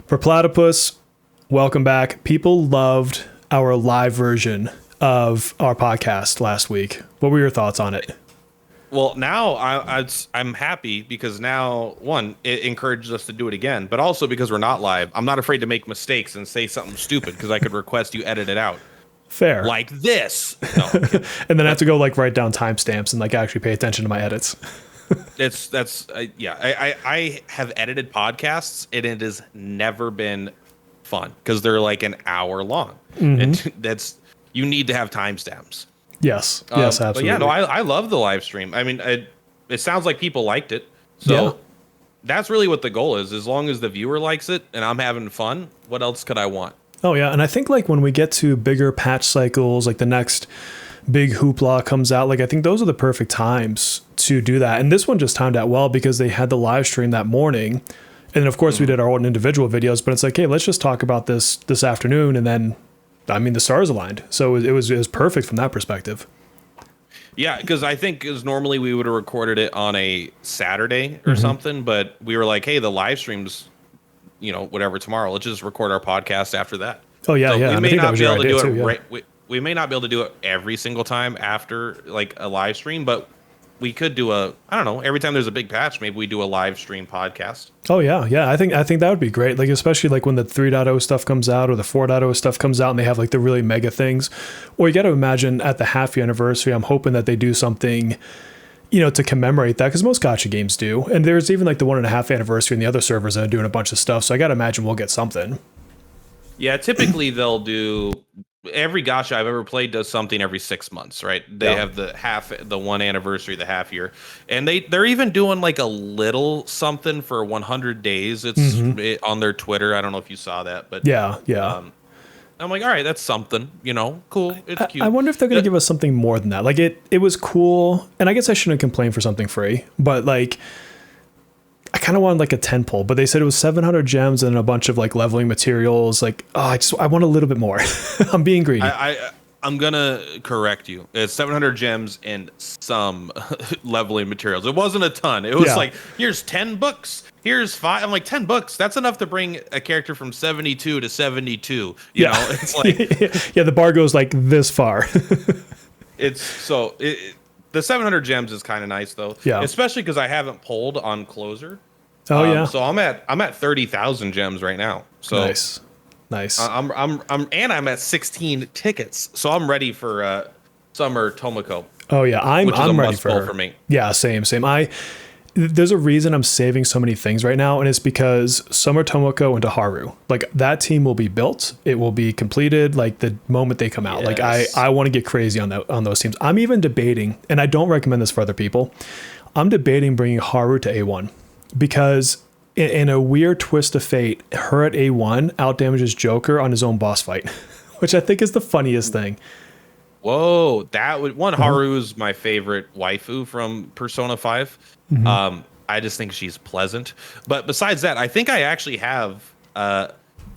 For Platypus, welcome back. People loved our live version of our podcast last week. What were your thoughts on it? Well, now I'm happy because now, one, it encourages us to do it again, but also because we're not live, I'm not afraid to make mistakes and say something stupid because I could request you edit it out. Fair. Like this. No, and then I have to go like write down timestamps and like actually pay attention to my edits. I have edited podcasts and it has never been fun because they're like an hour long. Mm-hmm. And you need to have timestamps. Yes, absolutely. But yeah, no, I love the live stream. I mean, it sounds like people liked it. So that's really what the goal is. As long as the viewer likes it and I'm having fun, what else could I want? Oh, yeah. And I think like when we get to bigger patch cycles, like the next big hoopla comes out, like I think those are the perfect times to do that. And this one just timed out well because they had the live stream that morning. And then, of course, we did our own individual videos. But it's like, hey, let's just talk about this afternoon. And then, I mean, the stars aligned. So it was perfect from that perspective. Yeah, because I think normally we would have recorded it on a Saturday or something. But we were like, hey, the live stream's, whatever, tomorrow. Let's just record our podcast after that. Oh, yeah, so yeah. We may not be able to do it too, right. We may not be able to do it every single time after like a live stream, but we could do every time there's a big patch, maybe we do a live stream podcast. Oh yeah. I think that would be great. Like especially like when the 3.0 stuff comes out or the 4.0 stuff comes out and they have like the really mega things. Or you got to imagine at the half year anniversary, I'm hoping that they do something, to commemorate that because most Gacha games do. And there's even like the 1.5 anniversary and the other servers that are doing a bunch of stuff. So I got to imagine we'll get something. Yeah, typically they'll do. Every Gacha I've ever played does something every 6 months, right? They have the one anniversary, the half year, and they're even doing like a little something for 100 days. It's on their Twitter. I don't know if you saw that, but yeah. I'm like, all right, that's something, cool. It's cute. I wonder if they're gonna give us something more than that. Like it was cool, and I guess I shouldn't complain for something free, but like. I kind of wanted like a 10 pull, but they said it was 700 gems and a bunch of like leveling materials. Like, I want a little bit more. I'm being greedy. I'm gonna correct you. It's 700 gems and some leveling materials. It wasn't a ton. It was like, here's 10 books. Here's 5. I'm like, 10 books. That's enough to bring a character from 72 to 72. You know, it's like, the bar goes like this far. The 700 gems is kind of nice though. Yeah. Especially because I haven't pulled on closer. Oh yeah. So I'm at 30,000 gems right now. So nice. I'm at 16 tickets. So I'm ready for Summer Tomoko. Oh yeah, I'm ready for me. Yeah, same. There's a reason I'm saving so many things right now, and it's because Summer Tomoko and Haru, like that team will be built. It will be completed like the moment they come out. Yes. Like I want to get crazy on those teams. I'm even debating, and I don't recommend this for other people. I'm debating bringing Haru to A1 because in a weird twist of fate, her at A1 outdamages Joker on his own boss fight, which I think is the funniest thing. Whoa, Haru is my favorite waifu from Persona 5. I just think she's pleasant. But besides that, I think I actually have,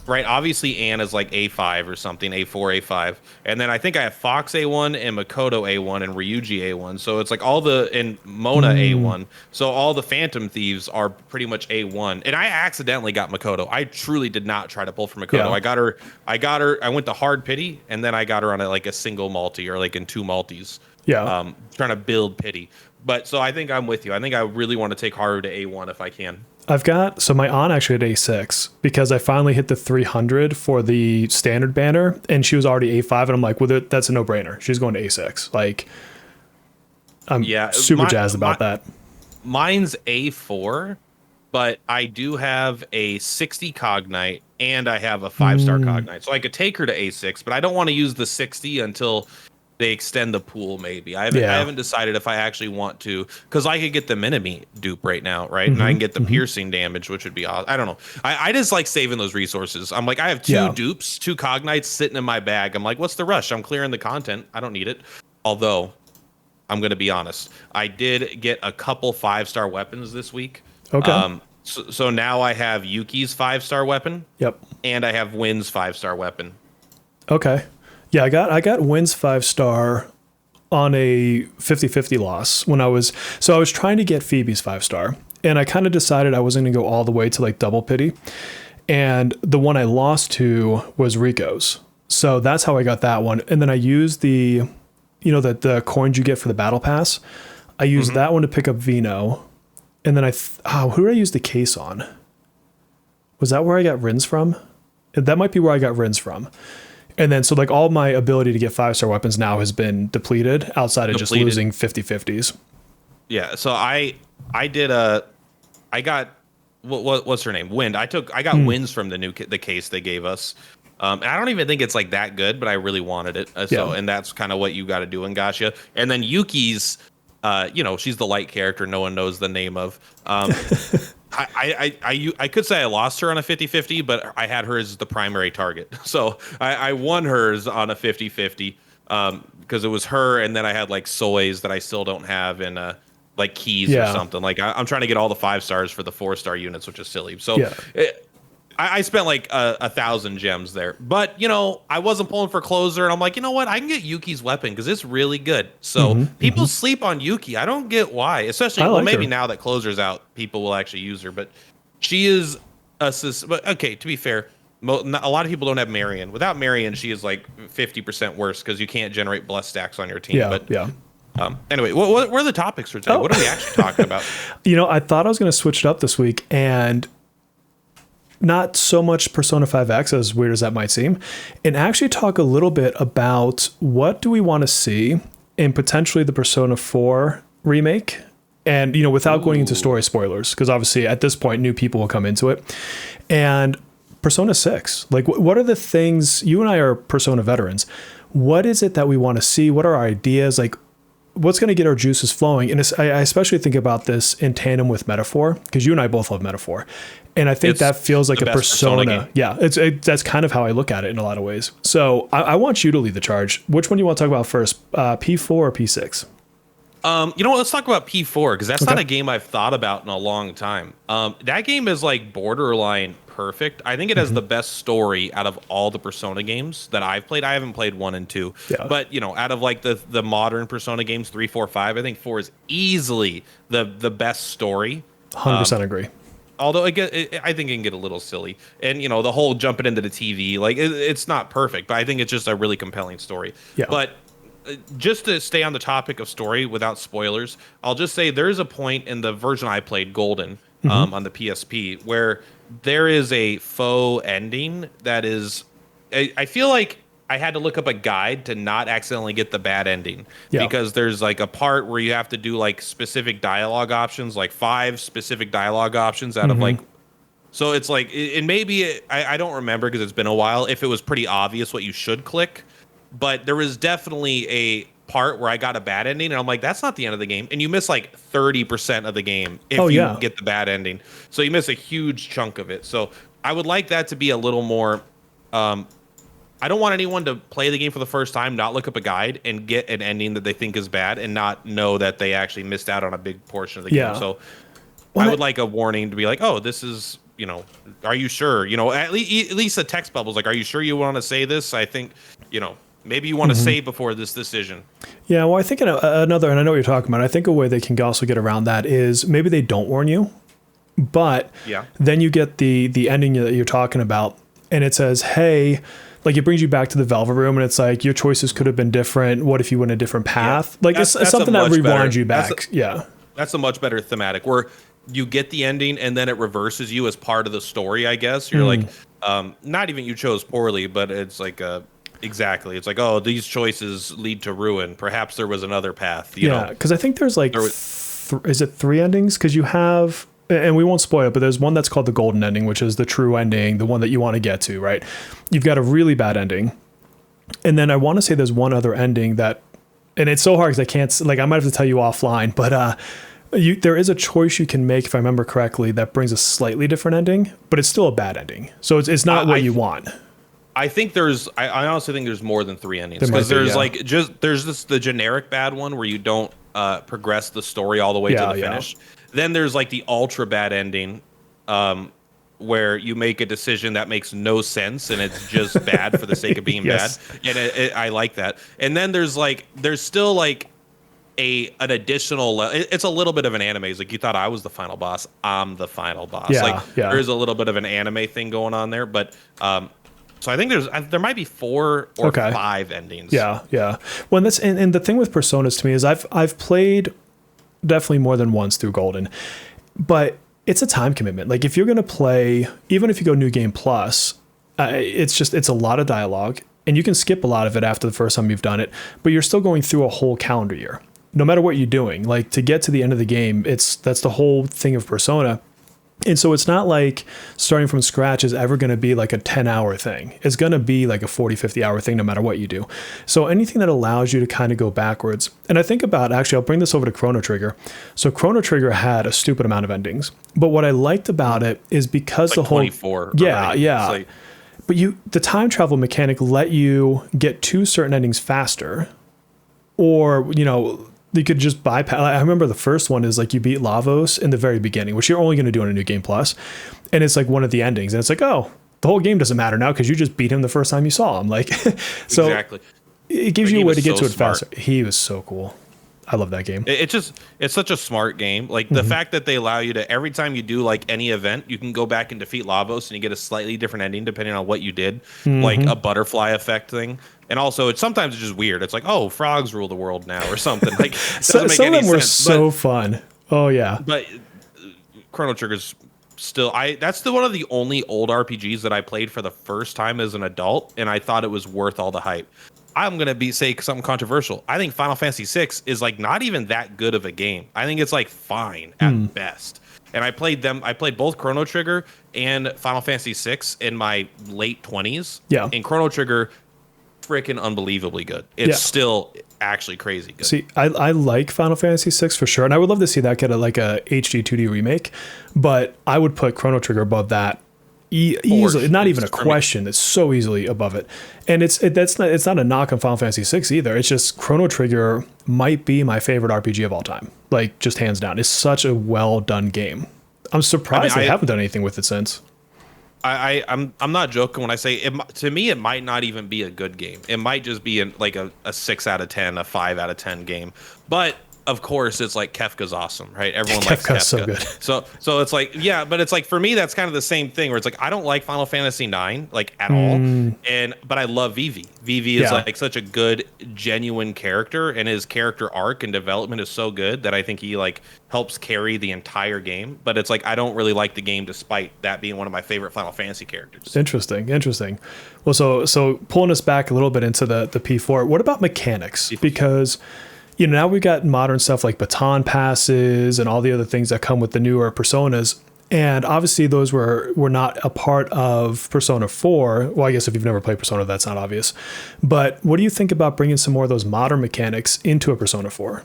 obviously Anne is like A5 or something, A4, A5. And then I think I have Fox A1 and Makoto A1 and Ryuji A1. So it's like and Mona A1. So all the Phantom Thieves are pretty much A1. And I accidentally got Makoto. I truly did not try to pull for Makoto. Yeah. I went to hard pity, and then I got her on a single multi or like in 2 multis. Yeah. Trying to build pity. But so I think I'm with you. I think I really want to take Haru to A1 if I can. My aunt actually at A6 because I finally hit the 300 for the standard banner and she was already A5 and I'm like, well, that's a no brainer. She's going to A6. Like, I'm super jazzed about that. Mine's A4, but I do have a 60 Cognite and I have a 5-star Cognite. So I could take her to A6, but I don't want to use the 60 until they extend the pool. Maybe I haven't decided if I actually want to, because I could get the Minami dupe right now, right? And I can get the piercing damage, which would be awesome. I don't know. I just like saving those resources. I'm like, I have 2 dupes, 2 Cognites sitting in my bag. I'm like, what's the rush? I'm clearing the content. I don't need it. Although I'm going to be honest, I did get a couple 5-star weapons this week. Okay. So now I have Yuki's 5-star weapon. Yep. And I have Wynn's 5-star weapon. Okay. Yeah, I got Wynn's 5-star on a 50-50 loss when I was trying to get Phoebe's 5-star, and I kind of decided I wasn't going to go all the way to like double pity. and the one I lost to was Rico's. So that's how I got that one. And then I used the the coins you get for the battle pass. I used that one to pick up Vino. And then who did I use the case on? Was that where I got Rins from? That might be where I got Rins from. And then so like all my ability to get 5-star weapons now has been depleted outside of just losing 50/50s. Yeah, so I got what's her name? Wind. I got Winds from the case they gave us. I don't even think it's like that good, but I really wanted it. And that's kind of what you got to do in Gacha. And then Yuki's, she's the light character no one knows the name of. I could say I lost her on a 50/50, but I had her as the primary target. So I won hers on a 50/50 because it was her, and then I had like Soys that I still don't have in like keys or something. Like I'm trying to get all the 5 stars for the 4-star units, which is silly. So I spent like 1,000 gems there, but I wasn't pulling for closer, and I'm like, you know what? I can get Yuki's weapon because it's really good. So people sleep on Yuki. I don't get why, especially maybe now that closer's out, people will actually use her. But she is but okay, to be fair, a lot of people don't have Marion. Without Marion, she is like 50% worse because you can't generate bless stacks on your team. Anyway, what are the topics for today? What are we actually talking about? I thought I was going to switch it up this week, and not so much Persona 5X, as weird as that might seem, and actually talk a little bit about what do we want to see in potentially the Persona 4 remake. And, without going into story spoilers, because obviously at this point, new people will come into it. And Persona 6, like what are the things, you and I are Persona veterans. What is it that we want to see? What are our ideas? Like, what's going to get our juices flowing? And I especially think about this in tandem with Metaphor, because you and I both love Metaphor. And I think that feels like a Persona. Yeah, that's kind of how I look at it in a lot of ways. So I want you to lead the charge. Which one do you want to talk about first, P4 or P6? Let's talk about P4, because that's not a game I've thought about in a long time. That game is like borderline perfect. I think it has the best story out of all the Persona games that I've played. I haven't played 1 and 2, but out of like the modern Persona games, 3, 4, 5, I think 4 is easily the best story. 100% agree. Although I think it can get a little silly, and the whole jumping into the TV, like it's not perfect, but I think it's just a really compelling story. Yeah. But just to stay on the topic of story without spoilers, I'll just say there's a point in the version I played, Golden, on the PSP, where there is a faux ending that is. I feel like I had to look up a guide to not accidentally get the bad ending, because there's like a part where you have to do like specific dialogue options, like 5 specific dialogue options out of like. So it's like, and maybe I don't remember because it's been a while, if it was pretty obvious what you should click, but there was definitely a part where I got a bad ending, and I'm like, that's not the end of the game. And you miss like 30% of the game if you get the bad ending. So you miss a huge chunk of it. So I would like that to be a little more. I don't want anyone to play the game for the first time, not look up a guide, and get an ending that they think is bad and not know that they actually missed out on a big portion of the game. So I would like a warning to be like, oh, this is, are you sure? At least the text bubble is like, are you sure you want to say this? I think, maybe you want to save before this decision. Yeah, well, I think another, and I know what you're talking about, I think a way they can also get around that is maybe they don't warn you, but then you get the ending that you're talking about, and it says, hey, like it brings you back to the Velvet Room, and it's like your choices could have been different. What if you went a different path? Like it's something that rewinds you back. That's a much better thematic where you get the ending and then it reverses you as part of the story, I guess. You're like, not even you chose poorly, but it's like exactly. It's like, oh, these choices lead to ruin. Perhaps there was another path. You know? Because I think there's like, is it 3 endings? Because you have, and we won't spoil it, but there's one that's called the golden ending, which is the true ending, the one that you want to get to, right? You've got a really bad ending. And then I want to say there's one other ending that, and it's so hard because I can't, like, I might have to tell you offline, but there is a choice you can make, if I remember correctly, that brings a slightly different ending, but it's still a bad ending. So it's not what you want. I think I honestly think there's more than 3 endings, because there's there's the generic bad one where you don't progress the story all the way to the finish. Then there's like the ultra bad ending, where you make a decision that makes no sense and it's just bad for the sake of being bad. And I like that. And then there's still like an additional it's a little bit of an anime. It's like, you thought I was the final boss, I'm the final boss. Yeah, Like yeah. there is a little bit of an anime thing going on there, but so I think there might be 4 or 5 endings. Yeah, yeah. Well, and the thing with Personas to me is I've played definitely more than once through Golden, but it's a time commitment. Like if you're gonna play, even if you go New Game Plus, it's a lot of dialogue, and you can skip a lot of it after the first time you've done it, but you're still going through a whole calendar year. No matter what you're doing, like to get to the end of the game, that's the whole thing of Persona. And so it's not like starting from scratch is ever going to be like a 10-hour thing. It's going to be like a 40, 50-hour thing no matter what you do. So anything that allows you to kind of go backwards. And I think about, actually, I'll bring this over to Chrono Trigger. So Chrono Trigger had a stupid amount of endings. But what I liked about it is because like the whole... 24. Yeah, right? yeah. Like, but the time travel mechanic let you get to certain endings faster. Or, you could just bypass. I remember the first one is like you beat Lavos in the very beginning, which you're only going to do in a New Game Plus. And it's like one of the endings. And it's like, oh, the whole game doesn't matter now because you just beat him the first time you saw him. Like, so exactly. It gives you a way to get to it smart. faster. He was so cool. I love that game. It's such a smart game. Like the fact that they allow you to, every time you do like any event, you can go back and defeat Lavos and you get a slightly different ending depending on what you did, like a butterfly effect thing. And also, it's sometimes just weird. It's like, oh, frogs rule the world now or something. Like some of them were so fun. Oh yeah. But Chrono Trigger's still that's one of the only old RPGs that I played for the first time as an adult, and I thought it was worth all the hype. I'm gonna say something controversial. I think Final Fantasy VI is like not even that good of a game. I think it's like fine at best. And I played both Chrono Trigger and Final Fantasy VI in my late 20s. Yeah. And Chrono Trigger, freaking unbelievably good. It's still actually crazy good. See, I like Final Fantasy VI for sure, and I would love to see that get a HD 2D remake. But I would put Chrono Trigger above that. Easily, not even a question. It's so easily above it, and it's not a knock on Final Fantasy VI either. It's just Chrono Trigger might be my favorite RPG of all time, like just hands down. It's such a well done game. I'm surprised they haven't done anything with it since. I'm not joking when I say it. To me, it might not even be a good game. It might just be like a 6 out of 10, a 5 out of 10 game, but. Of course, it's like Kefka's awesome, right? Everyone likes Kefka. So good. So it's like, yeah, but it's like for me, that's kind of the same thing where it's like I don't like Final Fantasy IX like at all, but I love Vivi. Vivi is like such a good, genuine character, and his character arc and development is so good that I think he like helps carry the entire game. But it's like I don't really like the game despite that being one of my favorite Final Fantasy characters. Interesting. Well, so pulling us back a little bit into the P4, what about mechanics? Because now we've got modern stuff like baton passes and all the other things that come with the newer Personas. And obviously those were not a part of Persona 4. Well, I guess if you've never played Persona, that's not obvious. But what do you think about bringing some more of those modern mechanics into a Persona 4?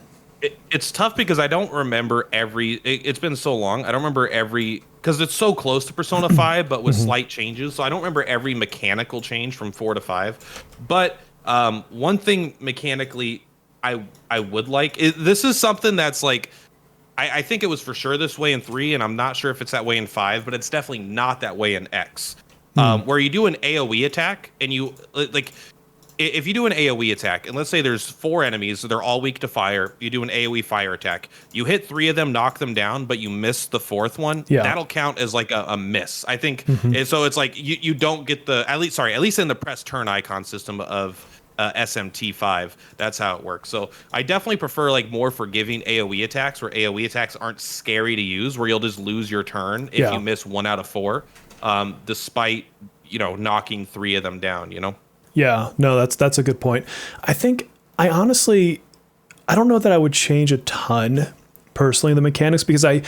It's tough because I don't remember it's been so long. I don't remember because it's so close to Persona 5, but with slight changes. So I don't remember every mechanical change from 4 to 5. But one thing mechanically I would like this is something that's like I think it was for sure this way in 3, and I'm not sure if it's that way in 5, but it's definitely not that way in X, where you do an AoE attack and you like if you do an AoE attack and let's say there's 4 enemies, so they're all weak to fire, you do an AoE fire attack, you hit 3 of them, knock them down, but you miss the 4th one, that'll count as like a miss, I think. And so it's like you don't get at least in the press turn icon system of SMT5, that's how it works. So I definitely prefer like more forgiving AoE attacks where AoE attacks aren't scary to use, where you'll just lose your turn if you miss 1 out of 4, despite knocking 3 of them down. Yeah, no, that's a good point. I honestly don't know that I would change a ton personally the mechanics, because I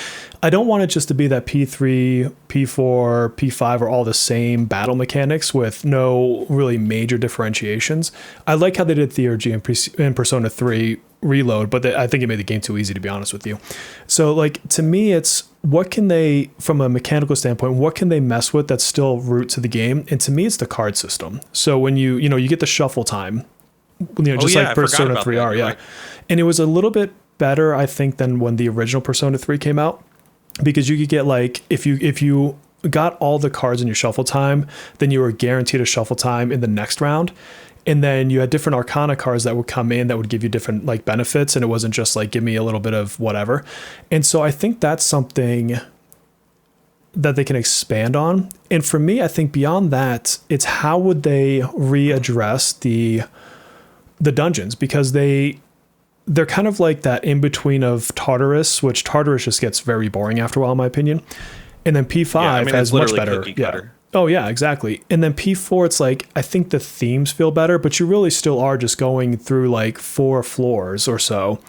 don't want it just to be that P3, P4, P5 are all the same battle mechanics with no really major differentiations. I like how they did Theurgy in Persona 3 Reload, but I think it made the game too easy, to be honest with you. So like to me, it's what can they, from a mechanical standpoint, what can they mess with that's still root to the game? And to me, it's the card system. So when you get the shuffle time, just like Persona 3R, right. And it was a little bit better, I think, than when the original Persona 3 came out, because you could get like if you got all the cards in your shuffle time, then you were guaranteed a shuffle time in the next round. And then you had different Arcana cards that would come in that would give you different like benefits, and it wasn't just like give me a little bit of whatever. And so I think that's something that they can expand on. And for me, I think beyond that, it's how would they readdress the dungeons, because they're kind of like that in between of Tartarus, which Tartarus just gets very boring after a while, in my opinion. And then P5 has much better. Yeah. Oh yeah, exactly. And then P4, it's like, I think the themes feel better, but you really still are just going through like 4 floors or so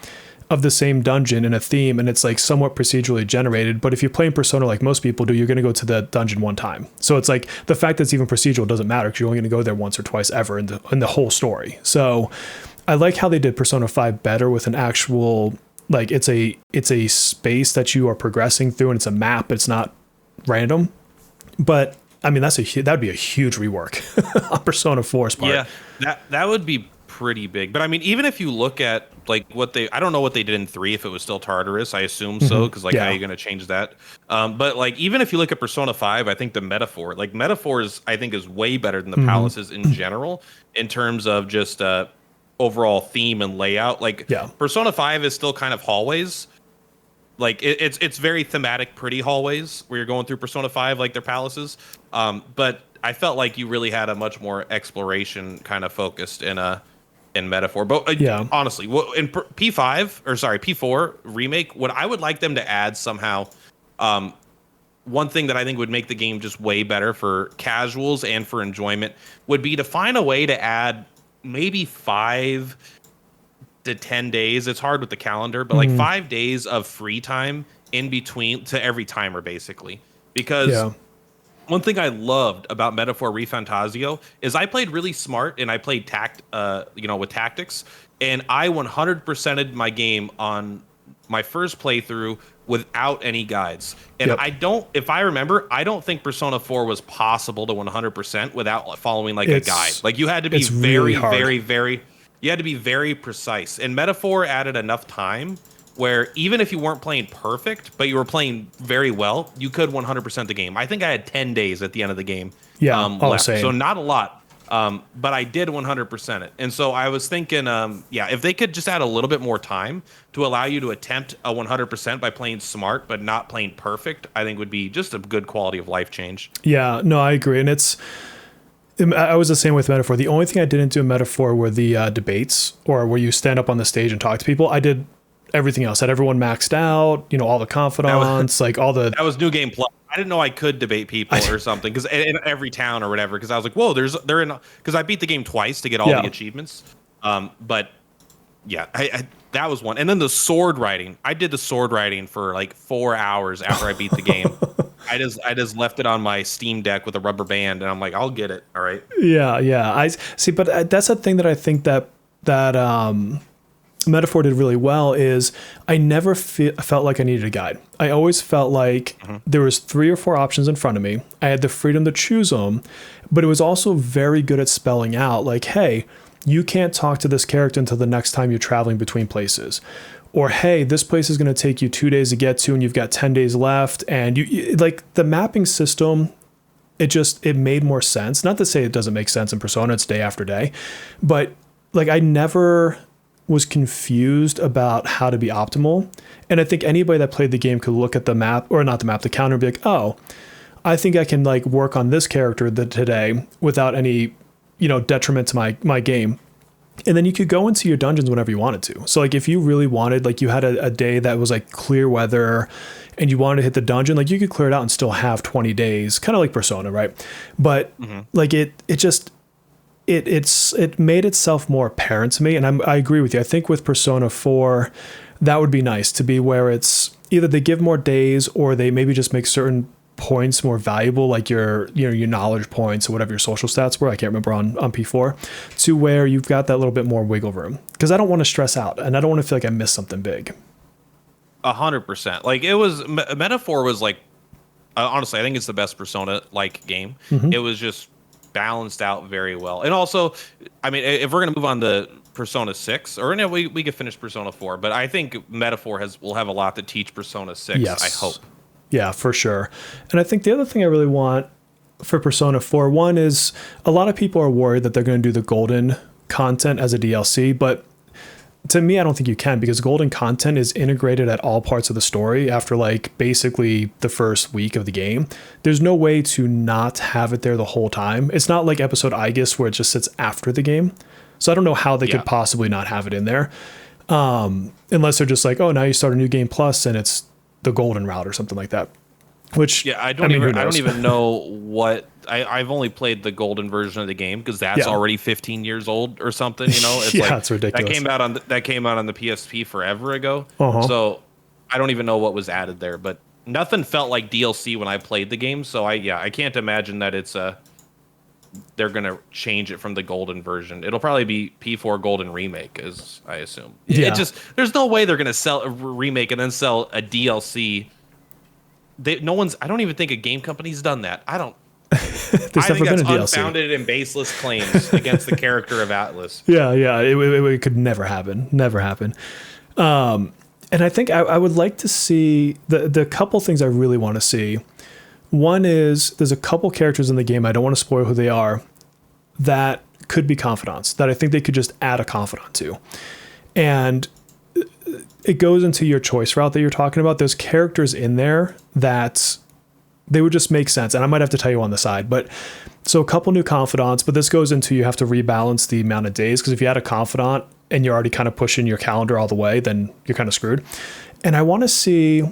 of the same dungeon in a theme, and it's like somewhat procedurally generated. But if you're playing Persona like most people do, you're going to go to the dungeon one time. So it's like the fact that it's even procedural doesn't matter, because you're only going to go there once or twice ever in the whole story. So I like how they did Persona 5 better with an actual, like, it's a space that you are progressing through, and it's a map. It's not random. But I mean, that would be a huge rework on Persona 4's part. Yeah, that would be pretty big. But I mean, even if you look at like I don't know what they did in 3, if it was still Tartarus. I assume so, because like, how are you going to change that? But like, even if you look at Persona 5, I think the metaphor I think is way better than the palaces in general, in terms of just overall theme and layout. Like, Persona 5 is still kind of hallways. Like, it's very thematic, pretty hallways where you're going through Persona 5, like their palaces. But I felt like you really had a much more exploration kind of focused in metaphor. But honestly, in P4 remake, what I would like them to add somehow, one thing that I think would make the game just way better for casuals and for enjoyment would be to find a way to add maybe 5 to 10 days. It's hard with the calendar, but like 5 days of free time in between to every timer, basically. Because one thing I loved about Metaphor ReFantasio is I played really smart, and I played with tactics, and I 100%ed my game on my first playthrough without any guides. And if I remember, I don't think Persona 4 was possible to 100% without following like a guide. Like, you had to be very, very, very, you had to be very precise. And Metaphor added enough time where even if you weren't playing perfect, but you were playing very well, you could 100% the game. I think I had 10 days at the end of the game left. So not a lot, but I did 100% it. And so I was thinking, if they could just add a little bit more time to allow you to attempt a 100% by playing smart, but not playing perfect, I think would be just a good quality of life change. Yeah, no, I agree. And I was the same with Metaphor. The only thing I didn't do in Metaphor were the debates, or where you stand up on the stage and talk to people. I did everything else. Had everyone maxed out, all the confidants, that was New Game Plus. I didn't know I could debate people or something, because in every town or whatever, because I was like, whoa, because I beat the game twice to get all the achievements. But yeah, that was one. And then the sword riding. I did the sword riding for like 4 hours after I beat the game. I just left it on my Steam Deck with a rubber band, and I'm like, I'll get it. All right. Yeah. I see, but that's the thing that I think that Metaphor did really well is I never felt like I needed a guide. I always felt like there was 3 or 4 options in front of me. I had the freedom to choose them, but it was also very good at spelling out like, hey, you can't talk to this character until the next time you're traveling between places. Or, hey, this place is going to take you 2 days to get to, and you've got 10 days left. And you like the mapping system, it made more sense. Not to say it doesn't make sense in Persona, it's day after day, but like I never was confused about how to be optimal. And I think anybody that played the game could look at the map, or not the map, the counter, and be like, oh, I think I can like work on this character today without any, detriment to my game. And then you could go into your dungeons whenever you wanted to. So like if you really wanted, like you had a day that was like clear weather and you wanted to hit the dungeon, like you could clear it out and still have 20 days, kind of like Persona, right? But like it made itself more apparent to me. And I agree with you. I think with Persona 4, that would be nice to be where it's either they give more days, or they maybe just make certain points more valuable, like your knowledge points or whatever your social stats were. I can't remember on P4, to where you've got that little bit more wiggle room, because I don't want to stress out and I don't want to feel like I missed something big. 100%. Like it was Metaphor was like, honestly, I think it's the best Persona like game. It was just balanced out very well. And also, I mean, if we're going to move on to Persona 6, or no, we could finish Persona 4, but I think Metaphor will have a lot to teach Persona 6. Yes. I hope. Yeah, for sure. And I think the other thing I really want for Persona 4, one is a lot of people are worried that they're going to do the golden content as a DLC, but to me, I don't think you can, because golden content is integrated at all parts of the story after like basically the first week of the game. There's no way to not have it there the whole time. It's not like episode Aegis where it just sits after the game. So I don't know how they could possibly not have it in there. Unless they're just like, oh, now you start a new game plus and it's the golden route or something like that. Which I don't even know what I've only played the golden version of the game because that's already 15 years old or something. You know, it's it's ridiculous. That came out on the PSP forever ago. So I don't even know what was added there, but nothing felt like DLC when I played the game. So I can't imagine that it's they're gonna change it from the golden version. It'll probably be P4 Golden Remake, as I assume. It just there's no way they're gonna sell a remake and then sell a DLC. I don't even think a game company's done that. I think that's unfounded and baseless claims against the character of Atlas. It could never happen. And I think I would like to see the couple things I really want to see. One is there's a couple characters in the game, I don't want to spoil who they are, that could be confidants, that I think they could just add a confidant to. And it goes into your choice route that you're talking about. There's characters in there that they would just make sense. And I might have to tell you on the side, but so a couple new confidants, but this goes into, you have to rebalance the amount of days. Cause if you had a confidant and you're already kind of pushing your calendar all the way, then you're kind of screwed. And I want to see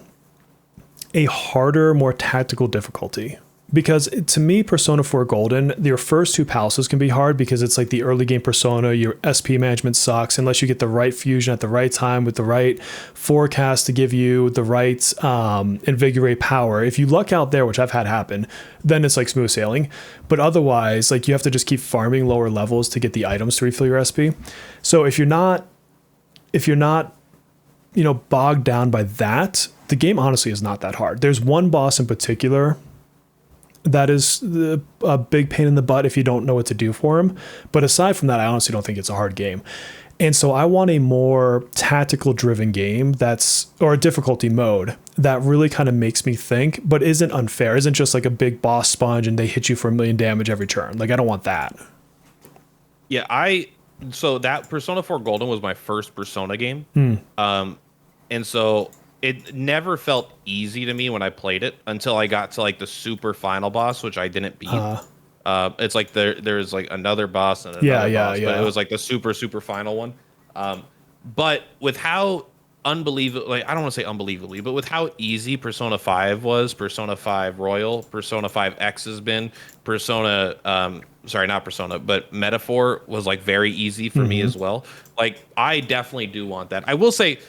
a harder, more tactical difficulty. Because to me, Persona 4 Golden, your first two palaces can be hard because it's like the early game Persona, your SP management sucks unless you get the right fusion at the right time with the right forecast to give you the right invigorate power. If you luck out there, which I've had happen, then it's like smooth sailing. But otherwise, like you have to just keep farming lower levels to get the items to refill your SP. So if you're not, bogged down by that, the game honestly is not that hard. There's one boss in particular that is a big pain in the butt if you don't know what to do for him. But aside from that, I honestly don't think it's a hard game. And so I want a more tactical driven game or a difficulty mode that really kind of makes me think, but isn't unfair, isn't just like a big boss sponge and they hit you for 1 million damage every turn. Like I don't want that. Yeah, so that Persona 4 Golden was my first Persona game. And so it never felt easy to me when I played it until I got to like the super final boss, which I didn't beat. It's like there's like another boss and another boss, but it was like the super final one. But with how unbelievable, like I don't want to say unbelievably, but with how easy Persona 5 was, Persona 5 Royal, Persona 5X has been, not Persona, but Metaphor was like very easy for me as well. Like I definitely do want that. I will say,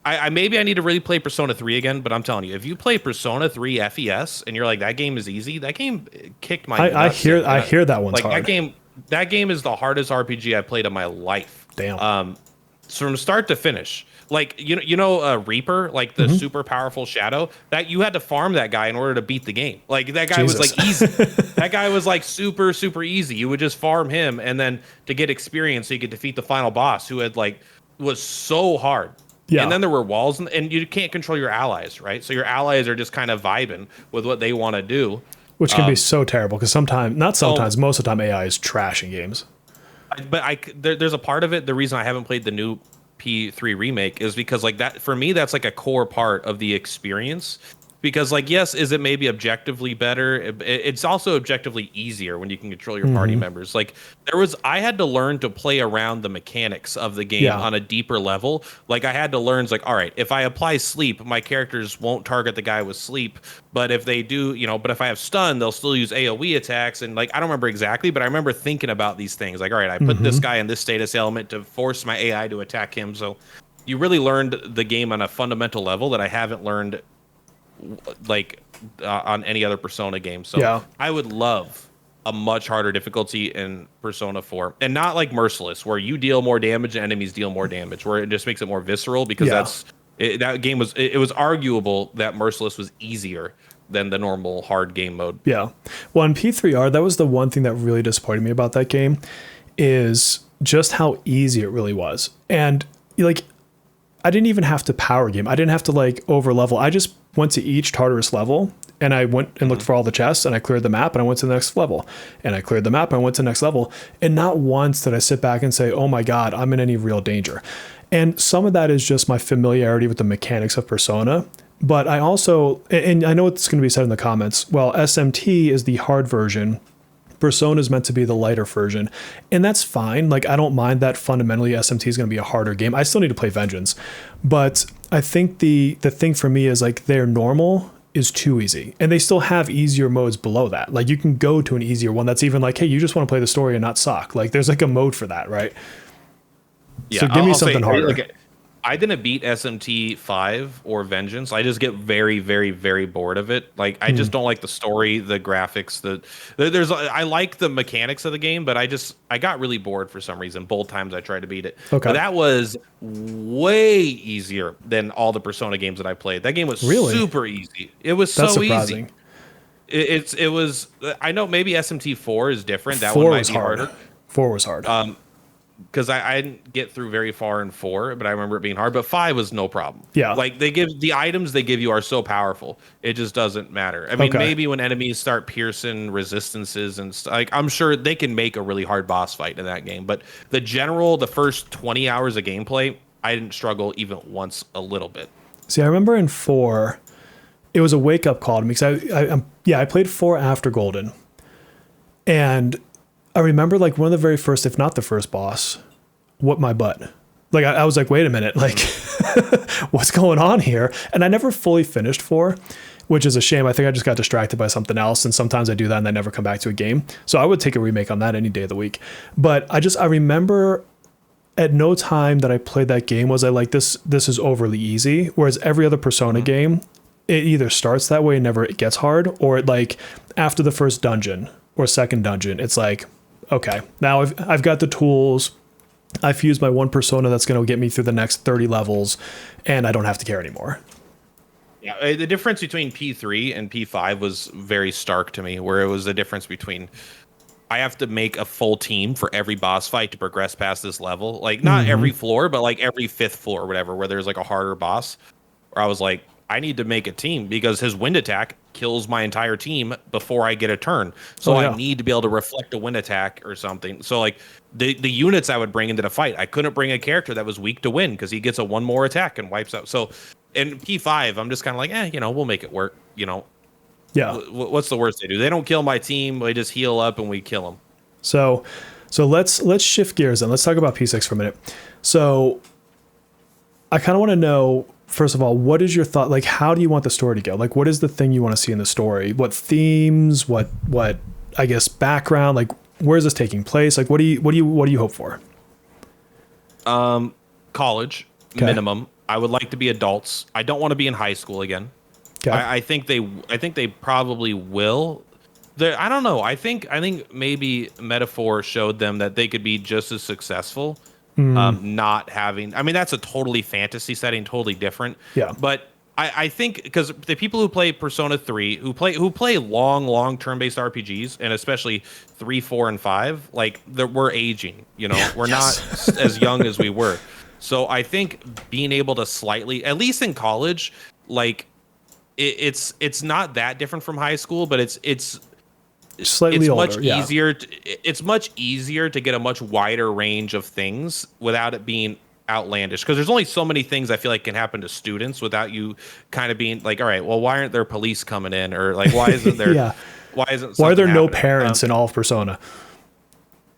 I maybe I need to really play Persona 3 again, but I'm telling you, if you play Persona 3 FES and you're like, that game is easy, that game kicked my nuts. I hear that one's hard. That game is the hardest RPG I played in my life. Damn. So from start to finish, like Reaper, like the super powerful shadow, that you had to farm that guy in order to beat the game. Like that guy was like easy. That guy was like super easy. You would just farm him, and then to get experience, so you could defeat the final boss, who was so hard. Yeah. And then there were walls, and you can't control your allies, right? So your allies are just kind of vibing with what they want to do. Which can be so terrible, because most of the time AI is trash in games. But there's a part of it, the reason I haven't played the new P3 remake is because like that, for me, that's like a core part of the experience. Because like, yes, is it maybe objectively better? It's also objectively easier when you can control your party members. Like I had to learn to play around the mechanics of the game on a deeper level. Like I had to learn, like, all right, if I apply sleep, my characters won't target the guy with sleep. But if they do, but if I have stun, they'll still use AoE attacks. And like, I don't remember exactly, but I remember thinking about these things. Like, all right, I put this guy in this status element to force my AI to attack him. So you really learned the game on a fundamental level that I haven't learned like on any other Persona game. So I would love a much harder difficulty in Persona 4, and not like Merciless, where you deal more damage and enemies deal more damage, where it just makes it more visceral, because that game was arguable that Merciless was easier than the normal hard game mode. Yeah. Well, in P3R, that was the one thing that really disappointed me about that game, is just how easy it really was. And like, I didn't even have to power game. I didn't have to like over level. I just went to each Tartarus level and I went and looked for all the chests and I cleared the map and I went to the next level and I cleared the map and I went to the next level. And not once did I sit back and say, oh my God, I'm in any real danger. And some of that is just my familiarity with the mechanics of Persona. But I also, and I know it's going to be said in the comments, well, SMT is the hard version. Persona is meant to be the lighter version. And that's fine. Like, I don't mind that fundamentally SMT is going to be a harder game. I still need to play Vengeance. But I think the thing for me is like their normal is too easy. And they still have easier modes below that. Like you can go to an easier one that's even like, hey, you just want to play the story and not suck. Like there's like a mode for that, right? Yeah, so give me something harder. Like, I didn't beat SMT 5 or Vengeance. I just get very, very, very bored of it. Like I just don't like the story, the graphics. I like the mechanics of the game, but I got really bored for some reason. Both times I tried to beat it. Okay. But that was way easier than all the Persona games that I played. That game was super easy. It was That's so surprising. easy. It was. I know maybe SMT 4 is different. That one might be harder. 4 was hard. Because I didn't get through very far in 4, but I remember it being hard. But 5 was no problem. Yeah. Like the items they give you are so powerful, it just doesn't matter. I mean, maybe when enemies start piercing resistances and like I'm sure they can make a really hard boss fight in that game. But the first 20 hours of gameplay, I didn't struggle even once a little bit. See, I remember in 4, it was a wake up call to me because I played 4 after Golden, and I remember like one of the very first, if not the first boss, whooped my butt. Like I was like, wait a minute, like what's going on here? And I never fully finished 4, which is a shame. I think I just got distracted by something else. And sometimes I do that and I never come back to a game. So I would take a remake on that any day of the week. But I remember at no time that I played that game was I like, this is overly easy. Whereas every other Persona game, it either starts that way and never it gets hard, or it like after the first dungeon or second dungeon, it's like, okay, now I've got the tools. I've used my one persona that's going to get me through the next 30 levels, and I don't have to care anymore. Yeah, the difference between P3 and P5 was very stark to me, where it was the difference between I have to make a full team for every boss fight to progress past this level. Like, not every floor, but like every 5th floor or whatever, where there's like a harder boss. Where I was like, I need to make a team because his wind attack kills my entire team before I get a turn. So I need to be able to reflect a wind attack or something. So like the units I would bring into the fight, I couldn't bring a character that was weak to wind because he gets a one more attack and wipes out. So in P5, I'm just kind of like, we'll make it work. Yeah. What's the worst they do? They don't kill my team. They just heal up and we kill them. So let's shift gears and let's talk about P6 for a minute. So I kind of want to know, first of all, what is your thought? Like, how do you want the story to go? Like, what is the thing you want to see in the story? What themes? What I guess background? Like, where is this taking place? Like, what do you hope for? College minimum. I would like to be adults. I don't want to be in high school again. Okay. I think they probably will. I don't know. I think maybe Metaphor showed them that they could be just as successful. Not having, I mean, that's a totally fantasy setting, totally different. Yeah. But I think because the people who play Persona 3, who play long turn-based RPGs, and especially 3, 4, and 5, like we're aging. We're not as young as we were. So I think being able to slightly, at least in college, like it's not that different from high school, but it's slightly older, much easier. It's much easier to get a much wider range of things without it being outlandish. Because there's only so many things I feel like can happen to students without you kind of being like, all right, well, why aren't there police coming in, or like why isn't there? Why are there no parents in all of Persona?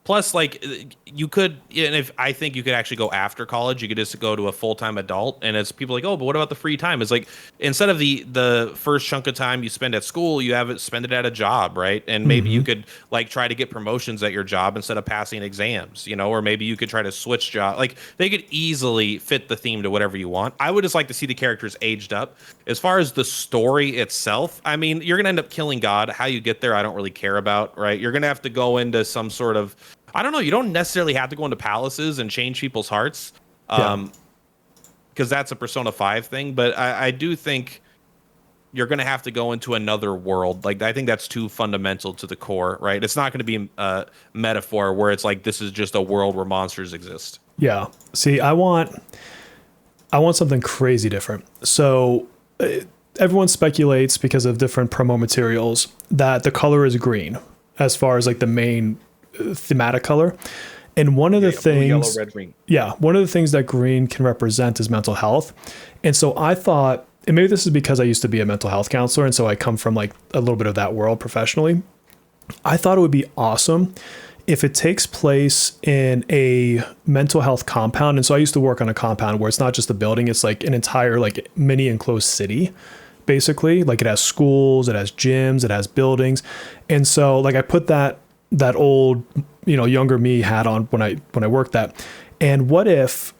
Plus, like, you could, and if I think you could actually go after college, you could just go to a full-time adult, and it's people like, oh, but what about the free time? It's like, instead of the first chunk of time you spend at school, you have it spend it at a job, right? And maybe you could like try to get promotions at your job instead of passing exams, or maybe you could try to switch job. Like, they could easily fit the theme to whatever you want. I would just like to see the characters aged up. As far as the story itself, I mean, you're gonna end up killing God. How you get there, I don't really care about, right? You're gonna have to go into some sort of, I don't know. You don't necessarily have to go into palaces and change people's hearts, because that's a Persona 5 thing. But I do think you're going to have to go into another world. Like, I think that's too fundamental to the core, right? It's not going to be a Metaphor where it's like this is just a world where monsters exist. Yeah. See, I want I want something crazy different. So everyone speculates because of different promo materials that the color is green as far as like the main thematic color. And one of the things, blue, yellow, red, green. Yeah, one of the things that green can represent is mental health. And so I thought, and maybe this is because I used to be a mental health counselor, and so I come from like a little bit of that world professionally. I thought it would be awesome if it takes place in a mental health compound. And so I used to work on a compound where it's not just a building, it's like an entire like mini enclosed city, basically. Like it has schools, it has gyms, it has buildings. And so like I put that old, younger me hat on when I worked that. And what if,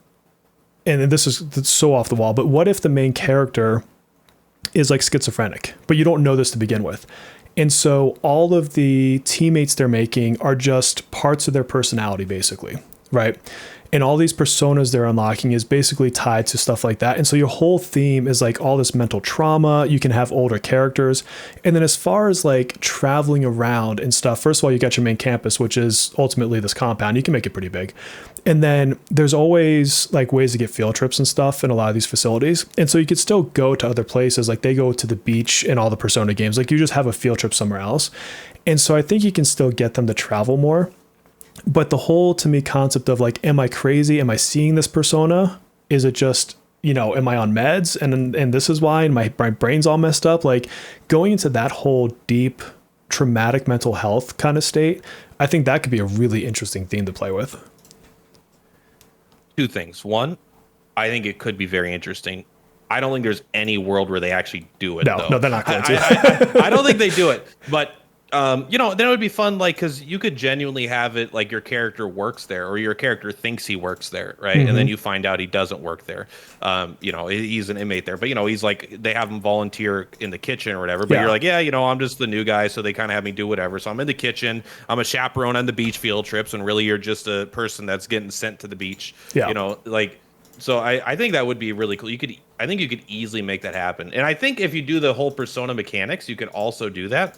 and this is so off the wall, but what if the main character is like schizophrenic, but you don't know this to begin with? And so all of the teammates they're making are just parts of their personality, basically, right? And all these personas they're unlocking is basically tied to stuff like that. And so your whole theme is like all this mental trauma. You can have older characters. And then as far as like traveling around and stuff, first of all, you got your main campus, which is ultimately this compound. You can make it pretty big. And then there's always like ways to get field trips and stuff in a lot of these facilities. And so you could still go to other places. Like they go to the beach in all the Persona games. Like you just have a field trip somewhere else. And so I think you can still get them to travel more. But the whole, to me, concept of like, am I crazy? Am I seeing this persona? Is it just, am I on meds? And this is why, and my brain's all messed up. Like going into that whole deep, traumatic mental health kind of state, I think that could be a really interesting theme to play with. Two things. One, I think it could be very interesting. I don't think there's any world where they actually do it. No, they're not going to. I don't think they do it, but then it would be fun, like, because you could genuinely have it like your character works there, or your character thinks he works there, right? Mm-hmm. And then you find out he doesn't work there. He's an inmate there, but he's like, they have him volunteer in the kitchen or whatever. But you're like, I'm just the new guy, so they kind of have me do whatever. So I'm in the kitchen. I'm a chaperone on the beach field trips, and really you're just a person that's getting sent to the beach. Yeah. So I think that would be really cool. I think you could easily make that happen. And I think if you do the whole Persona mechanics, you could also do that.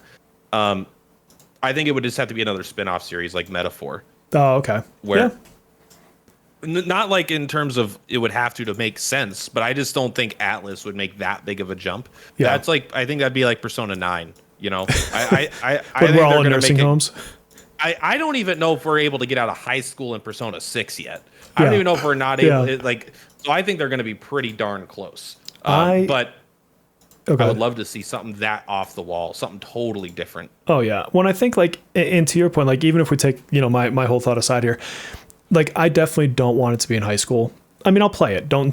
I think it would just have to be another spin-off series like Metaphor. Oh, okay. Where not like in terms of it would have to make sense, but I just don't think Atlas would make that big of a jump. Yeah. That's like, I think that'd be like Persona 9, I think we're all in nursing homes. I don't even know if we're able to get out of high school in Persona 6 yet. I don't even know if we're not able so I think they're going to be pretty darn close. But okay. I would love to see something that off the wall, something totally different. Oh yeah. When I think like, and to your point, like even if we take, my whole thought aside here, like I definitely don't want it to be in high school. I mean, I'll play it. Don't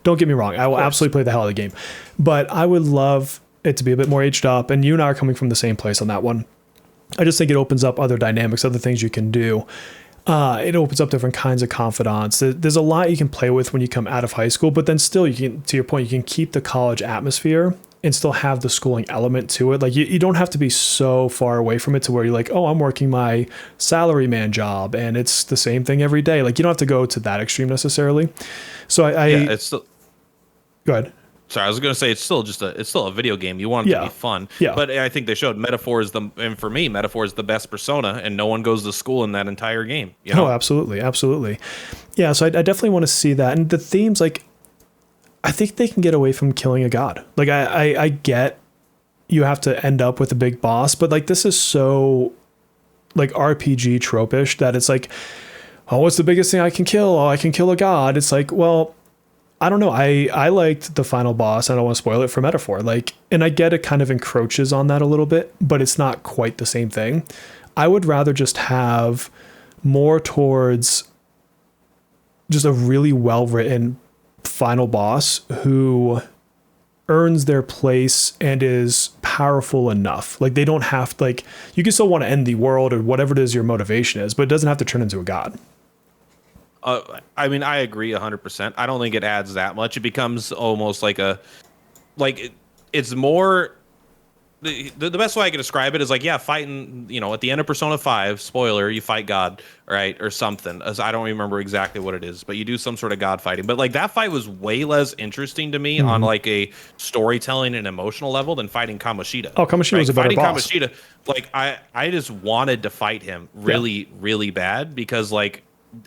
get me wrong. I will absolutely play the hell out of the game, but I would love it to be a bit more aged up. And you and I are coming from the same place on that one. I just think it opens up other dynamics, other things you can do. It opens up different kinds of confidants. There's a lot you can play with when you come out of high school, but then still you can, to your point, you can keep the college atmosphere and still have the schooling element to it. Like you don't have to be so far away from it to where you're like, oh, I'm working my salaryman job and it's the same thing every day. Like you don't have to go to that extreme necessarily. So it's still. Go ahead. Sorry, I was going to say it's still a video game. You want it to be fun. Yeah. But I think they showed Metaphor and for me, Metaphor is the best Persona, and no one goes to school in that entire game. Oh, absolutely. Absolutely. Yeah. So I definitely want to see that. And the themes, like, I think they can get away from killing a god. Like I get you have to end up with a big boss, but like this is so like RPG tropish that it's like, oh, what's the biggest thing I can kill? Oh, I can kill a god. It's like, well, I don't know. I liked the final boss. I don't want to spoil it for Metaphor. Like, and I get it kind of encroaches on that a little bit, but it's not quite the same thing. I would rather just have more towards just a really well-written final boss who earns their place and is powerful enough. Like they don't have to, like, you can still want to end the world or whatever it is your motivation is, but it doesn't have to turn into a god. I mean, I agree 100%. I don't think it adds that much. It becomes almost like it's more. The best way I can describe it is like, fighting, at the end of Persona 5, spoiler, you fight God, right? Or something. As I don't remember exactly what it is, but you do some sort of God fighting. But like that fight was way less interesting to me on like a storytelling and emotional level than fighting Kamoshida. Oh, Kamoshida was a better boss. Kamoshida, like I just wanted to fight him really, really bad because like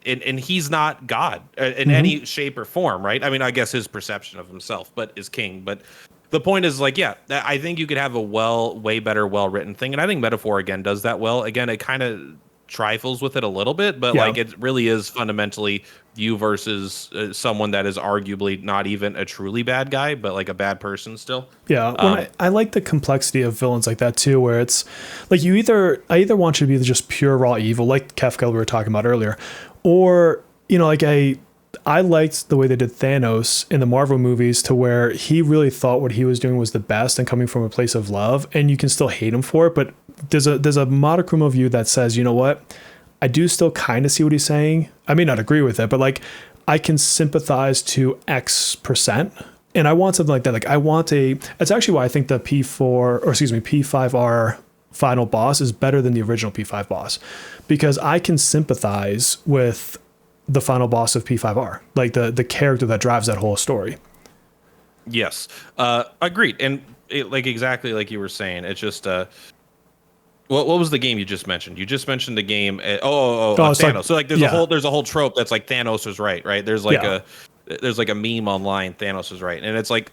and he's not God in any shape or form, right? I mean, I guess his perception of himself, but is king. But the point is, like, yeah, I think you could have a way better, well-written thing, and I think Metaphor again does that well. Again, it kind of trifles with it a little bit, but like it really is fundamentally you versus someone that is arguably not even a truly bad guy, but like a bad person still. Yeah, I like the complexity of villains like that too, where it's like I either want you to be just pure raw evil, like Kefka we were talking about earlier, or like I liked the way they did Thanos in the Marvel movies to where he really thought what he was doing was the best and coming from a place of love, and you can still hate him for it, but there's a modicum of you that says, you know what, I do still kind of see what he's saying. I may not agree with it, but like I can sympathize to X%. And I want something like that. Like it's actually why I think the P5R final boss is better than the original P5 boss, because I can sympathize with the final boss of P5R, like the character that drives that whole story. Yes, agreed. And like exactly like you were saying, it's just what was the game you just mentioned? You just mentioned the game. Thanos. Like, so like there's a whole trope that's like Thanos is right. There's like a meme online. Thanos is right, and it's like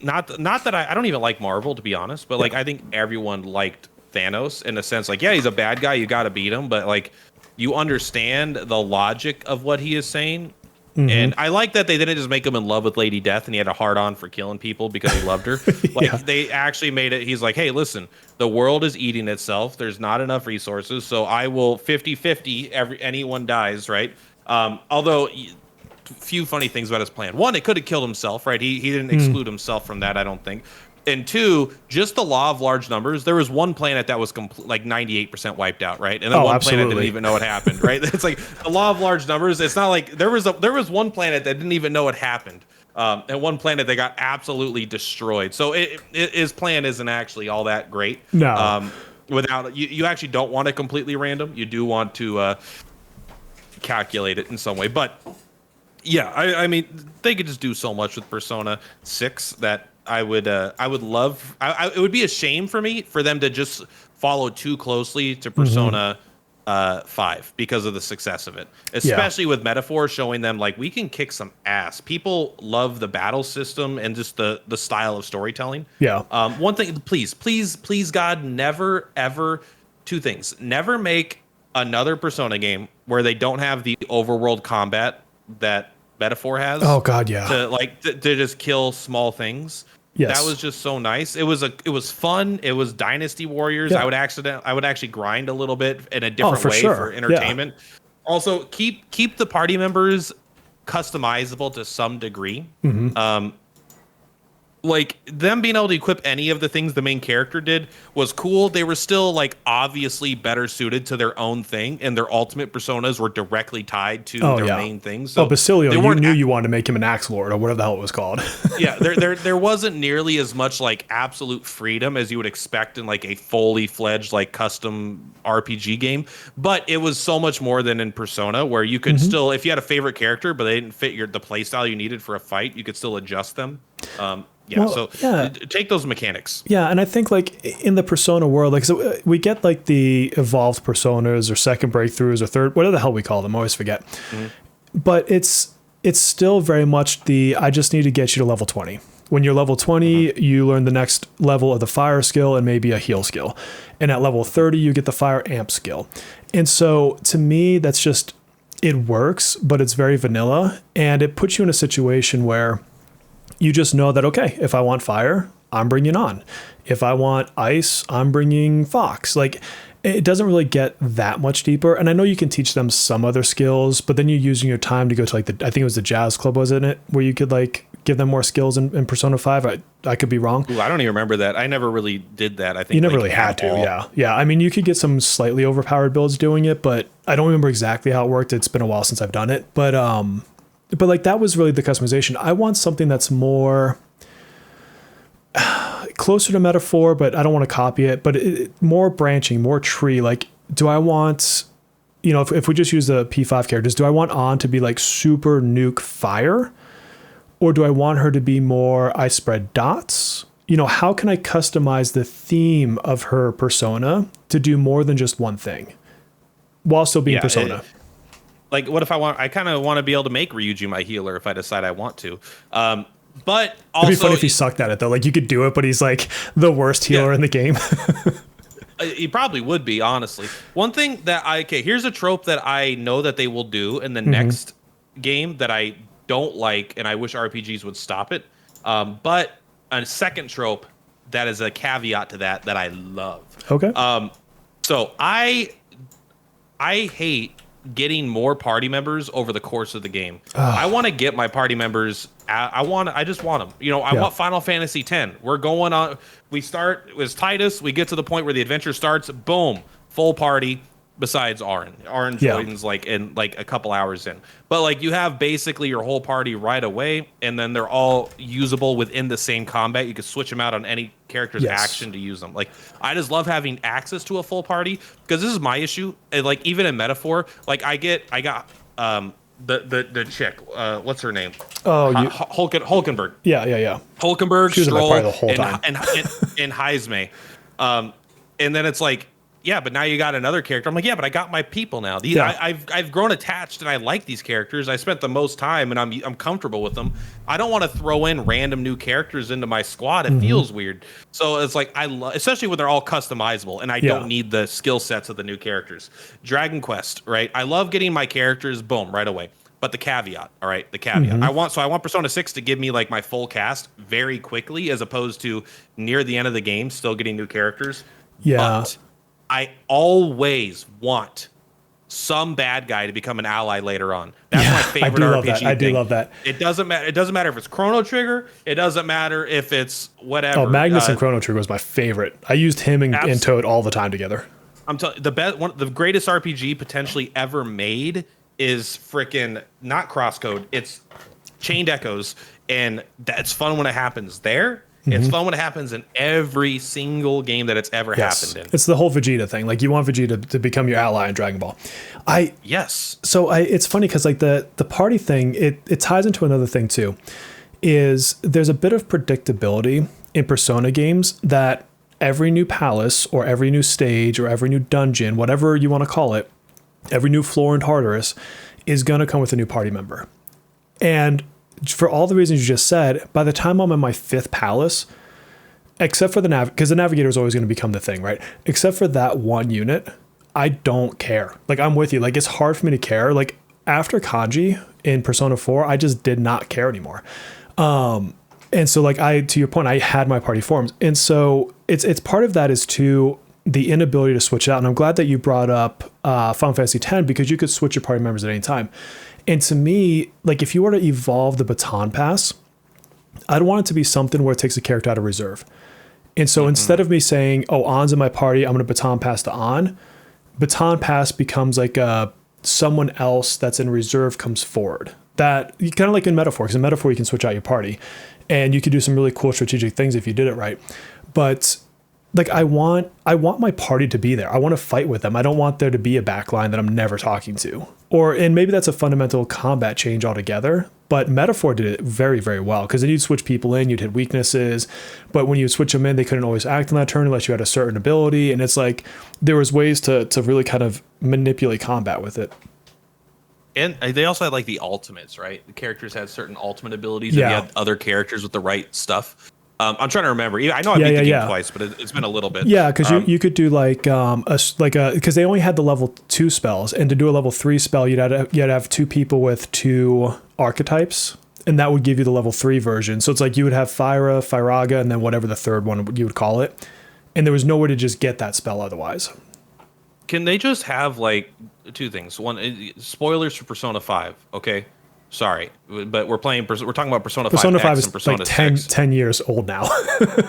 not that I don't even like Marvel, to be honest, but like I think everyone liked Thanos in a sense. Like, yeah, he's a bad guy, you got to beat him, but like you understand the logic of what he is saying. And I like that they didn't just make him in love with Lady Death and he had a hard on for killing people because he loved her. Like they actually made it. He's like, hey, listen, the world is eating itself. There's not enough resources. So I will 50-50 anyone dies. Right. Although few funny things about his plan. One, it could have killed himself. Right. He didn't exclude himself from that, I don't think. And two, just the law of large numbers. There was one planet that was like 98% wiped out, right? And then one planet didn't even know what happened, right? It's like the law of large numbers. It's not like there was one planet that didn't even know what happened, and one planet that got absolutely destroyed. So his plan isn't actually all that great. No. Without you actually don't want it completely random. You do want to calculate it in some way. But yeah, I mean, they could just do so much with Persona 6 that I would love. It would be a shame for me for them to just follow too closely to Persona 5 because of the success of it, especially with Metaphor showing them like we can kick some ass. People love the battle system and just the style of storytelling. Yeah. One thing, please, God, never ever. Two things: never make another Persona game where they don't have the overworld combat that Metaphor has. Oh God, yeah. To just kill small things. Yes. That was just so nice. It was fun. It was Dynasty Warriors. Yeah. I would actually grind a little bit in a different way for entertainment. Yeah. Also, keep the party members customizable to some degree. Like them being able to equip any of the things the main character did was cool. They were still like obviously better suited to their own thing, and their ultimate personas were directly tied to their main things. So Basilio, you knew you wanted to make him an Axe Lord or whatever the hell it was called. Yeah, there wasn't nearly as much like absolute freedom as you would expect in like a fully fledged like custom RPG game, but it was so much more than in Persona, where you could still, if you had a favorite character but they didn't fit the play style you needed for a fight, you could still adjust them. Take those mechanics. Yeah, and I think like in the Persona world, like so we get like the evolved personas or second breakthroughs or third, whatever the hell we call them, I always forget. But it's still very much I just need to get you to level 20. When you're level 20, you learn the next level of the fire skill and maybe a heal skill. And at level 30, you get the fire amp skill. And so to me, that's just, it works, but it's very vanilla. And it puts you in a situation where you just know that, okay, if I want fire, I'm bringing on. If I want ice, I'm bringing Fox. Like, it doesn't really get that much deeper. And I know you can teach them some other skills, but then you're using your time to go to like I think it was the Jazz Club, wasn't it? Where you could like give them more skills in Persona 5. I could be wrong. Ooh, I don't even remember that. I never really did that. I think you never really had to. Yeah. Yeah. I mean, you could get some slightly overpowered builds doing it, but I don't remember exactly how it worked. It's been a while since I've done it, but like that was really the customization. I want something that's more closer to Metaphor, but I don't want to copy it, but more branching, more tree. Like, do I want, if we just use the P5 characters, do I want On to be like super nuke fire? Or do I want her to be more, I spread dots? How can I customize the theme of her persona to do more than just one thing while still being Persona? Like, what if I kind of want to be able to make Ryuji my healer if I decide I want to. But also, It'd be funny if he sucked at it though. Like you could do it, but he's like the worst healer in the game. He probably would be, honestly. One thing that here's a trope that I know that they will do in the next game that I don't like, and I wish RPGs would stop it. But a second trope that is a caveat to that I love. Okay. So I hate getting more party members over the course of the game. I want to get my party members. I just want them. You know, I want Final Fantasy X. We're going on. We start with Titus. We get to the point where the adventure starts. Boom, full party. Besides Aaron joins like in like a couple hours in. But like you have basically your whole party right away, and then they're all usable within the same combat. You can switch them out on any character's action to use them. Like I just love having access to a full party because this is my issue. And like even in Metaphor, like I got the chick, what's her name? Oh, Hulkenberg. Yeah. Hulkenberg, she was in my party Stroll, the whole time. and Heisme. And then it's like, yeah, but now you got another character. I'm like, yeah, but I got my people now. I've grown attached and I like these characters. I spent the most time and I'm comfortable with them. I don't want to throw in random new characters into my squad. It feels weird. So it's like especially when they're all customizable and I don't need the skill sets of the new characters. Dragon Quest, right? I love getting my characters boom right away. But the caveat, all right, the caveat. I want Persona 6 to give me like my full cast very quickly as opposed to near the end of the game still getting new characters. Yeah. But I always want some bad guy to become an ally later on. That's my favorite RPG thing. I do love that. It doesn't matter. It doesn't matter if it's Chrono Trigger. It doesn't matter if it's whatever. Oh, Magnus and Chrono Trigger was my favorite. I used him and Toad all the time together. I'm telling the greatest RPG potentially ever made is freaking not Crosscode. It's Chained Echoes, and that's fun when it happens there. It's fun when it happens in every single game that it's ever happened in. It's the whole Vegeta thing. Like you want Vegeta to become your ally in Dragon Ball. So it's funny because like the party thing, it ties into another thing too, is there's a bit of predictability in Persona games that every new palace or every new stage or every new dungeon, whatever you want to call it, every new floor in Tartarus is going to come with a new party member. And for all the reasons you just said, by the time I'm in my 5th palace, except for because the navigator is always going to become the thing, right? Except for that one unit, I don't care. Like I'm with you. Like it's hard for me to care. Like after Kanji in Persona 4, I just did not care anymore. And so like to your point, I had my party forms. And so it's part of that is to the inability to switch out. And I'm glad that you brought up Final Fantasy X because you could switch your party members at any time. And to me, like if you were to evolve the baton pass, I'd want it to be something where it takes a character out of reserve. And so instead of me saying, oh, On's in my party, I'm going to baton pass to On, baton pass becomes like someone else that's in reserve comes forward. That kind of like in Metaphor, because in Metaphor you can switch out your party and you could do some really cool strategic things if you did it right. But like I want my party to be there. I want to fight with them. I don't want there to be a backline that I'm never talking to. And maybe that's a fundamental combat change altogether. But Metaphor did it very, very well because then you'd switch people in, you'd hit weaknesses. But when you switch them in, they couldn't always act on that turn unless you had a certain ability. And it's like there was ways to really kind of manipulate combat with it. And they also had like the ultimates, right? The characters had certain ultimate abilities, and you had other characters with the right stuff. I'm trying to remember. I know I beat the game twice, but it's been a little bit. Yeah, because you could do because they only had the level 2 spells, and to do a level 3 spell, you'd have 2 people with 2 archetypes, and that would give you the level 3 version. So it's like you would have Fyra, Fyraga, and then whatever the third one you would call it, and there was no way to just get that spell otherwise. Can they just have like 2 things? One, spoilers for Persona 5. Okay. Sorry, but we're talking about Persona 5X Persona 5 is and Persona like 6. 10 years old now.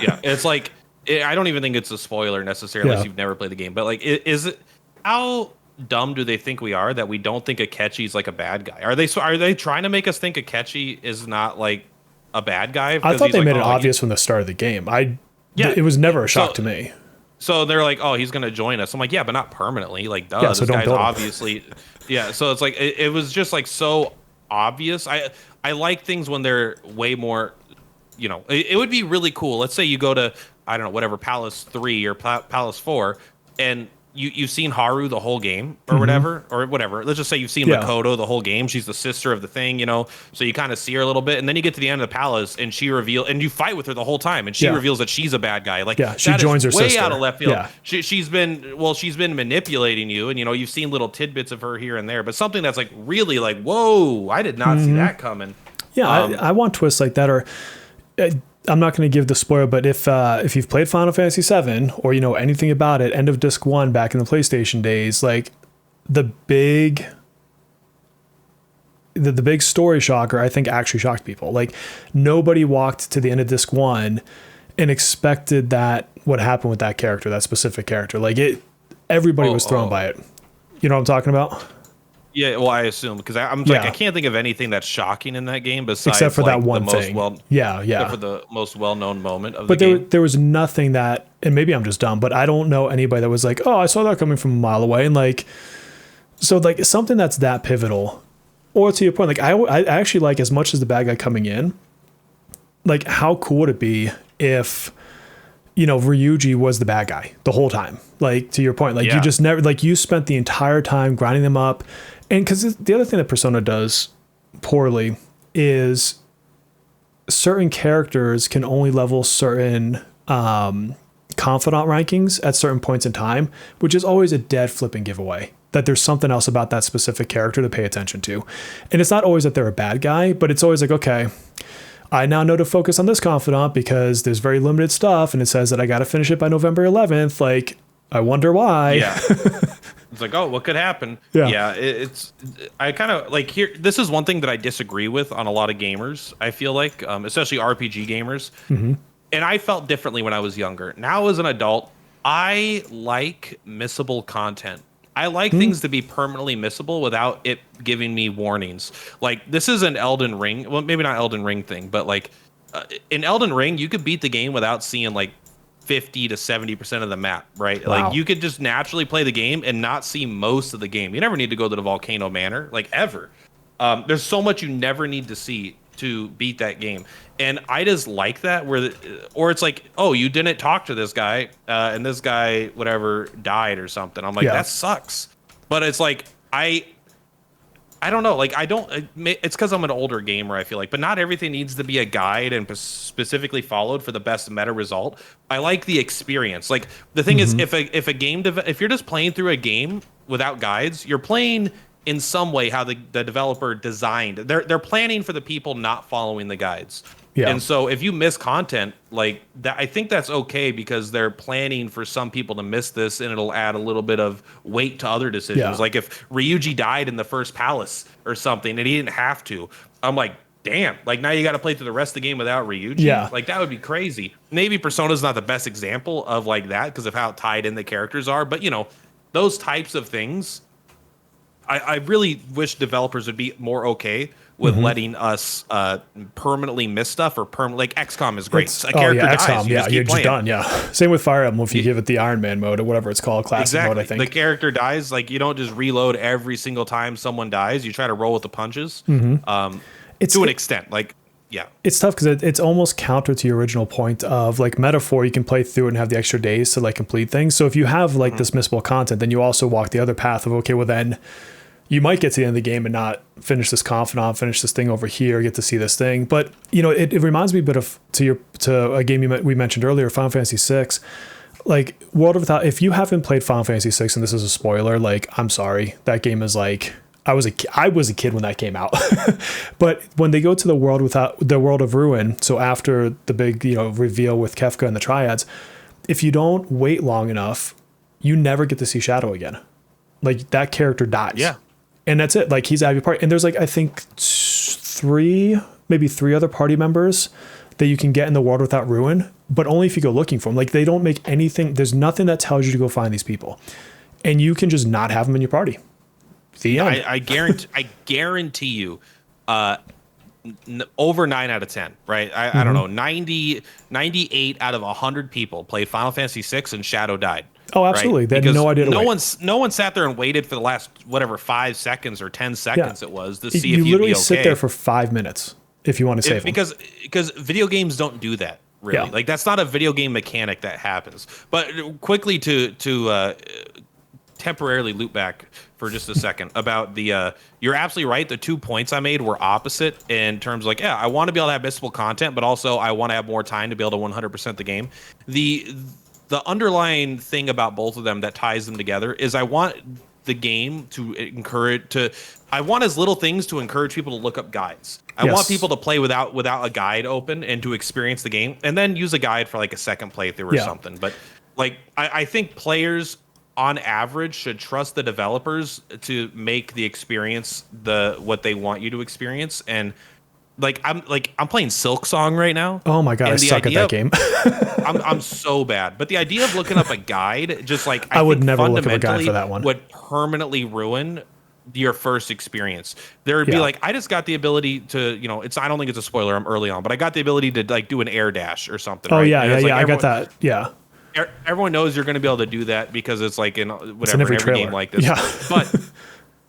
Yeah, it's like I don't even think it's a spoiler necessarily unless you've never played the game. But like, is it how dumb do they think we are that we don't think Akechi's like a bad guy? Are they trying to make us think Akechi is not like a bad guy? I thought they made it obvious from the start of the game. It was never a shock to me. So they're like, oh, he's gonna join us. I'm like, yeah, but not permanently. Like, duh, this guy's obviously. Yeah, so it's like it was just like so obvious. I like things when they're way more, it would be really cool. Let's say you go to, I don't know, whatever, Palace 3 or Palace 4, and you've seen Haru the whole game or whatever. Let's just say you've seen Makoto the whole game. She's the sister of the thing, so you kind of see her a little bit, and then you get to the end of the palace and she and you fight with her the whole time, and she reveals that she's a bad guy. Like, she joins her way sister. Out of left field. Yeah. She's been manipulating you, and you've seen little tidbits of her here and there, but something that's like really like, whoa, I did not see that coming. Yeah, I want twists like that, or I'm not going to give the spoiler, but if you've played Final Fantasy VII or you know anything about it, end of Disc 1 back in the PlayStation days, like the big story shocker, I think, actually shocked people. Like, nobody walked to the end of Disc 1 and expected that what happened with that character, that specific character. Like, everybody was thrown by it. You know what I'm talking about? Yeah, well, I assume, because I can't think of anything that's shocking in that game besides except for that one thing. Except for the most well-known moment of the game. But there was nothing that, and maybe I'm just dumb, but I don't know anybody that was like, oh, I saw that coming from a mile away, and like, so like something that's that pivotal, or to your point, like I actually like, as much as the bad guy coming in, like how cool would it be if, Ryuji was the bad guy the whole time? Like, to your point, like you just never, like you spent the entire time grinding them up. And because the other thing that Persona does poorly is certain characters can only level certain confidant rankings at certain points in time, which is always a dead flipping giveaway that there's something else about that specific character to pay attention to. And it's not always that they're a bad guy, but it's always like, okay, I now know to focus on this confidant because there's very limited stuff, and it says that I got to finish it by November 11th. Like, I wonder why. Yeah. It's like, oh, what could happen? Yeah. I kind of like here. This is one thing that I disagree with on a lot of gamers. I feel like, especially RPG gamers. Mm-hmm. And I felt differently when I was younger. Now as an adult, I like missable content. I like things to be permanently missable without it giving me warnings. Like, this is an Elden Ring. Well, maybe not Elden Ring thing, but like in Elden Ring, you could beat the game without seeing like 50 to 70% of the map, right? Wow. Like, you could just naturally play the game and not see most of the game. You never need to go to the Volcano Manor, like, ever. There's so much you never need to see to beat that game. And I just like that, or it's like, oh, you didn't talk to this guy, and this guy, whatever, died or something. I'm like, that sucks. But it's like, I don't know. Like, it's because I'm an older gamer, I feel like. But not everything needs to be a guide and specifically followed for the best meta result. I like the experience. Like, the thing is, if if you're just playing through a game without guides, you're playing in some way how the developer designed. They're planning for the people not following the guides. Yeah. And so if you miss content like that, I think that's okay, because they're planning for some people to miss this, and it'll add a little bit of weight to other decisions. Yeah. Like if Ryuji died in the first palace or something and he didn't have to, I'm like, damn, like now you got to play through the rest of the game without Ryuji. Yeah. Like, that would be crazy. Maybe Persona's not the best example of like that because of how tied in the characters are, but those types of things, I really wish developers would be more okay with letting us permanently miss stuff, or like XCOM is great. A character dies, XCOM, you're just done. Yeah. Same with Fire Emblem if you give it the Iron Man mode or whatever it's called, classic mode, I think. The character dies, like, you don't just reload every single time someone dies. You try to roll with the punches. It's to an extent, like, yeah. It's tough because it's almost counter to your original point of like metaphor. You can play through it and have the extra days to like complete things. So if you have like this missable content, then you also walk the other path of, okay, well then you might get to the end of the game and not finish this confidant, finish this thing over here, get to see this thing. But it reminds me a bit of to a game we mentioned earlier, Final Fantasy VI. Like, World Without. If you haven't played Final Fantasy VI, and this is a spoiler, like, I'm sorry, that game is like, I was a kid when that came out. But when they go to the world of Ruin, so after the big reveal with Kefka and the Triads, if you don't wait long enough, you never get to see Shadow again. Like, that character dies. Yeah. And that's it. Like, he's out of your party. And there's like, I think maybe three other party members that you can get in the World Without Ruin, but only if you go looking for them. Like, they don't make anything. There's nothing that tells you to go find these people, and you can just not have them in your party. The end. I guarantee you, over 9 out of 10, right? I don't know, 98 out of 100 people played Final Fantasy VI and Shadow died. Oh, absolutely. Right? They had no idea to wait. No one sat there and waited for the last, 5 seconds or 10 seconds it was to see if you'd be okay. You literally sit there for 5 minutes if you want to save them. Because video games don't do that, really. Yeah. Like, that's not a video game mechanic that happens. But quickly to temporarily loop back for just a second about the you're absolutely right. The 2 points I made were opposite in terms of like, yeah, I want to be able to have missable content, but also I want to have more time to be able to 100% the game. The underlying thing about both of them that ties them together is I want the game I want as little things to encourage people to look up guides. I want people to play without a guide open and to experience the game, and then use a guide for like a second playthrough or something. But like I think players on average should trust the developers to make the experience what they want you to experience. And I'm playing Silk Song right now. Oh my god, I suck at that game. I'm so bad. But the idea of looking up a guide, just like I would never look up a guide for that one, would permanently ruin your first experience. There would be like, I just got the ability to, I don't think it's a spoiler, I'm early on, but I got the ability to like do an air dash or something. Oh right? yeah, I got that. Yeah. Everyone knows you're going to be able to do that because it's like in every game like this. Yeah.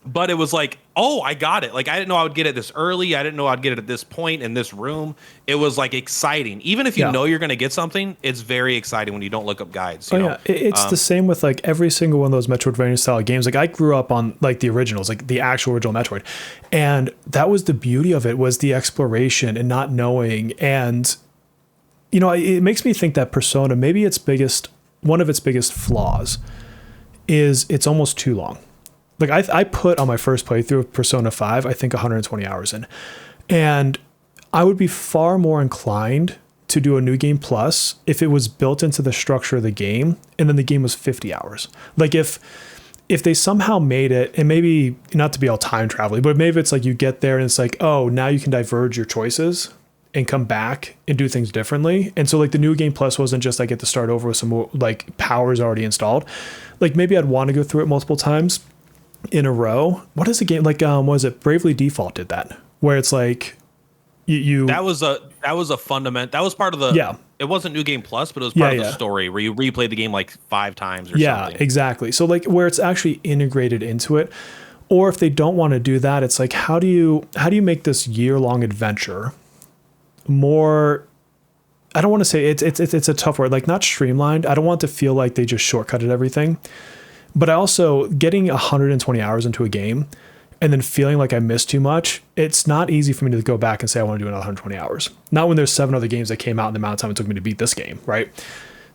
But it was like, oh, I got it. Like, I didn't know I would get it this early. I didn't know I'd get it at this point in this room. It was like exciting. Even if you know you're going to get something, it's very exciting when you don't look up guides. You know? It's the same with like every single one of those Metroidvania style games. Like I grew up on like the originals, like the actual original Metroid. And that was the beauty of it, was the exploration and not knowing. And, it makes me think that Persona, maybe one of its biggest flaws is it's almost too long. Like I put on my first playthrough of Persona 5, I think 120 hours in. And I would be far more inclined to do a New Game Plus if it was built into the structure of the game and then the game was 50 hours. Like if they somehow made it, and maybe not to be all time traveling, but maybe it's like you get there and it's like, oh, now you can diverge your choices and come back and do things differently. And so like the New Game Plus wasn't just I get to start over with some more like powers already installed. Like maybe I'd want to go through it multiple times in a row. What is the game like? Was it Bravely Default did that, where it's like you that was a fundament. That was part of the It wasn't New Game Plus, but it was part of the story where you replayed the game like 5 times or something. Yeah, exactly. So like where it's actually integrated into it. Or if they don't want to do that, it's like how do you make this year-long adventure more, I don't want to say it's a tough word, like not streamlined. I don't want to feel like they just shortcutted everything. But I also, getting 120 hours into a game and then feeling like I missed too much, it's not easy for me to go back and say I want to do another 120 hours. Not when there's 7 other games that came out in the amount of time it took me to beat this game, right?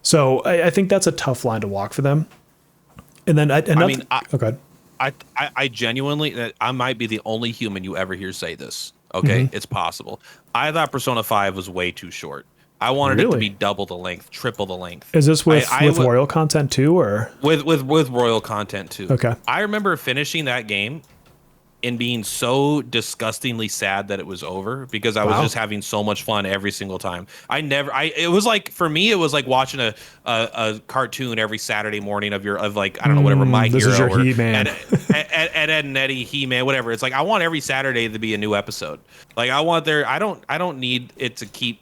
So I think that's a tough line to walk for them. And then I genuinely, I might be the only human you ever hear say this. Okay, It's possible. I thought Persona 5 was way too short. I wanted it to be double the length, triple the length. Is this with royal content too, or with royal content too? Okay. I remember finishing that game and being so disgustingly sad that it was over because I was just having so much fun every single time. It was like, for me, it was like watching a cartoon every Saturday morning of like, I don't know, whatever, My Hero. This is your He-Man. Ed and Eddie, He-Man, whatever. It's like, I want every Saturday to be a new episode. Like I don't need it to keep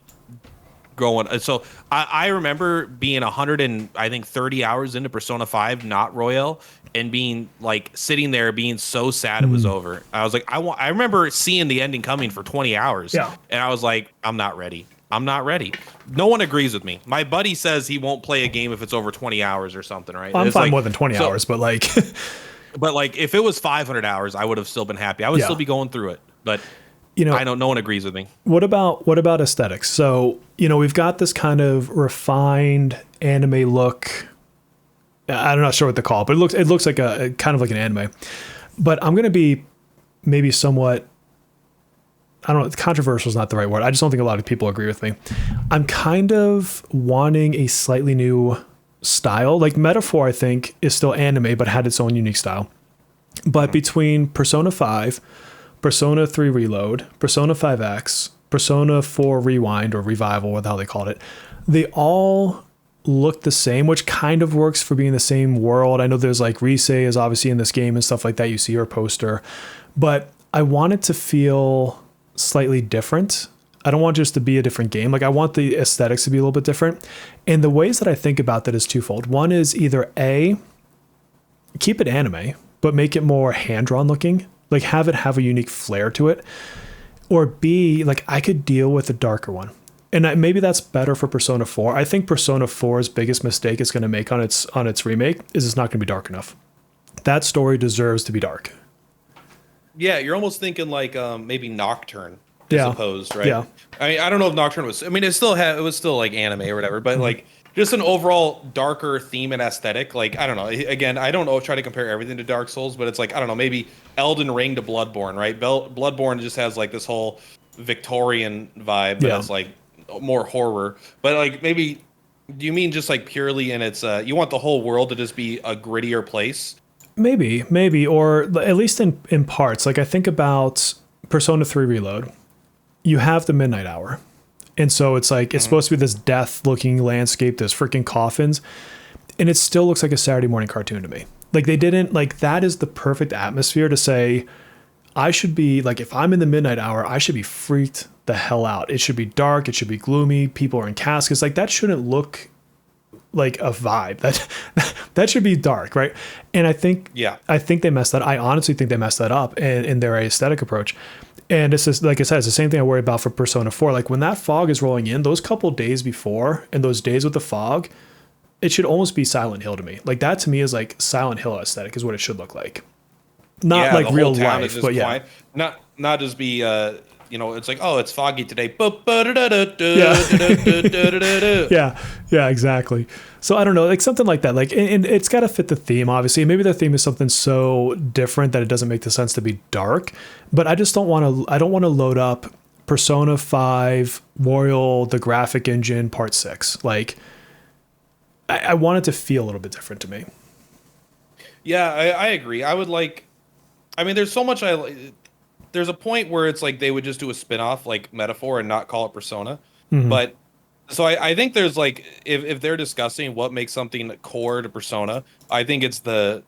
going. So I remember being 130 hours into Persona 5, not Royale, and being like sitting there being so sad it was over. I was like, I remember seeing the ending coming for 20 hours. Yeah. And I was like, I'm not ready. No one agrees with me. My buddy says he won't play a game if it's over 20 hours or something, right? I'm fine more than 20 hours, but like but like if it was 500 hours, I would have still been happy. I would still be going through it. But I know no one agrees with me. What about aesthetics? So, we've got this kind of refined anime look. I'm not sure what to call it, but it looks like a kind of like an anime. But I'm going to be maybe somewhat, I don't know, controversial is not the right word. I just don't think a lot of people agree with me. I'm kind of wanting a slightly new style. Like Metaphor, I think, is still anime, but had its own unique style. But between Persona 5, Persona 3 Reload, Persona 5X, Persona 4 Rewind or Revival, what the hell they called it, they all look the same, which kind of works for being the same world. I know there's like Rise is obviously in this game and stuff like that. You see her poster, but I want it to feel slightly different. I don't want just to be a different game. Like I want the aesthetics to be a little bit different. And the ways that I think about that is twofold. One is either A, keep it anime, but make it more hand-drawn looking. Like have it have a unique flair to it. Or B, like I could deal with a darker one. And maybe that's better for Persona 4. I think Persona 4's biggest mistake it's going to make on its remake is it's not going to be dark enough. that story deserves to be dark. Yeah, you're almost thinking like maybe Nocturne is opposed, right? Yeah. I mean, I don't know if Nocturne was. I mean, it was still like anime or whatever, but like just an overall darker theme and aesthetic. Like I don't know. Again, I don't know. Try to compare everything to Dark Souls, but it's like I don't know. Maybe Elden Ring to Bloodborne, right? Bloodborne just has like this whole Victorian vibe, but it's like more horror. But like maybe, do you mean just like purely in its? You want the whole world to just be a grittier place? Maybe, or at least in parts. Like I think about Persona 3 Reload. You have the midnight hour. And so it's like, it's supposed to be this death looking landscape, there's freaking coffins. And it still looks like a Saturday morning cartoon to me. Like they didn't, like that is the perfect atmosphere to say, I should be like, if I'm in the midnight hour, I should be freaked the hell out. It should be dark. It should be gloomy. People are in caskets. Like that shouldn't look like a vibe. That should be dark, right? And I think they messed that. I honestly think they messed that up in their aesthetic approach. And it's just, like I said, it's the same thing I worry about for Persona 4. Like when that fog is rolling in, those couple days before and those days with the fog, it should almost be Silent Hill to me. Like that to me is like Silent Hill aesthetic is what it should look like. Not like real life, but quiet. Not just be it's like, oh, it's foggy today. Yeah, exactly. So I don't know, like something like that. Like, and it's got to fit the theme, obviously. Maybe the theme is something so different that it doesn't make the sense to be dark. But I just don't want to. I don't want to load up Persona 5 Royal, the graphic engine, Part 6. Like, I want it to feel a little bit different to me. Yeah, I agree. I would like. I mean, there's so much there's a point where it's like they would just do a spin-off like Metaphor and not call it Persona. But so I think there's like if they're discussing what makes something core to Persona, I think it's the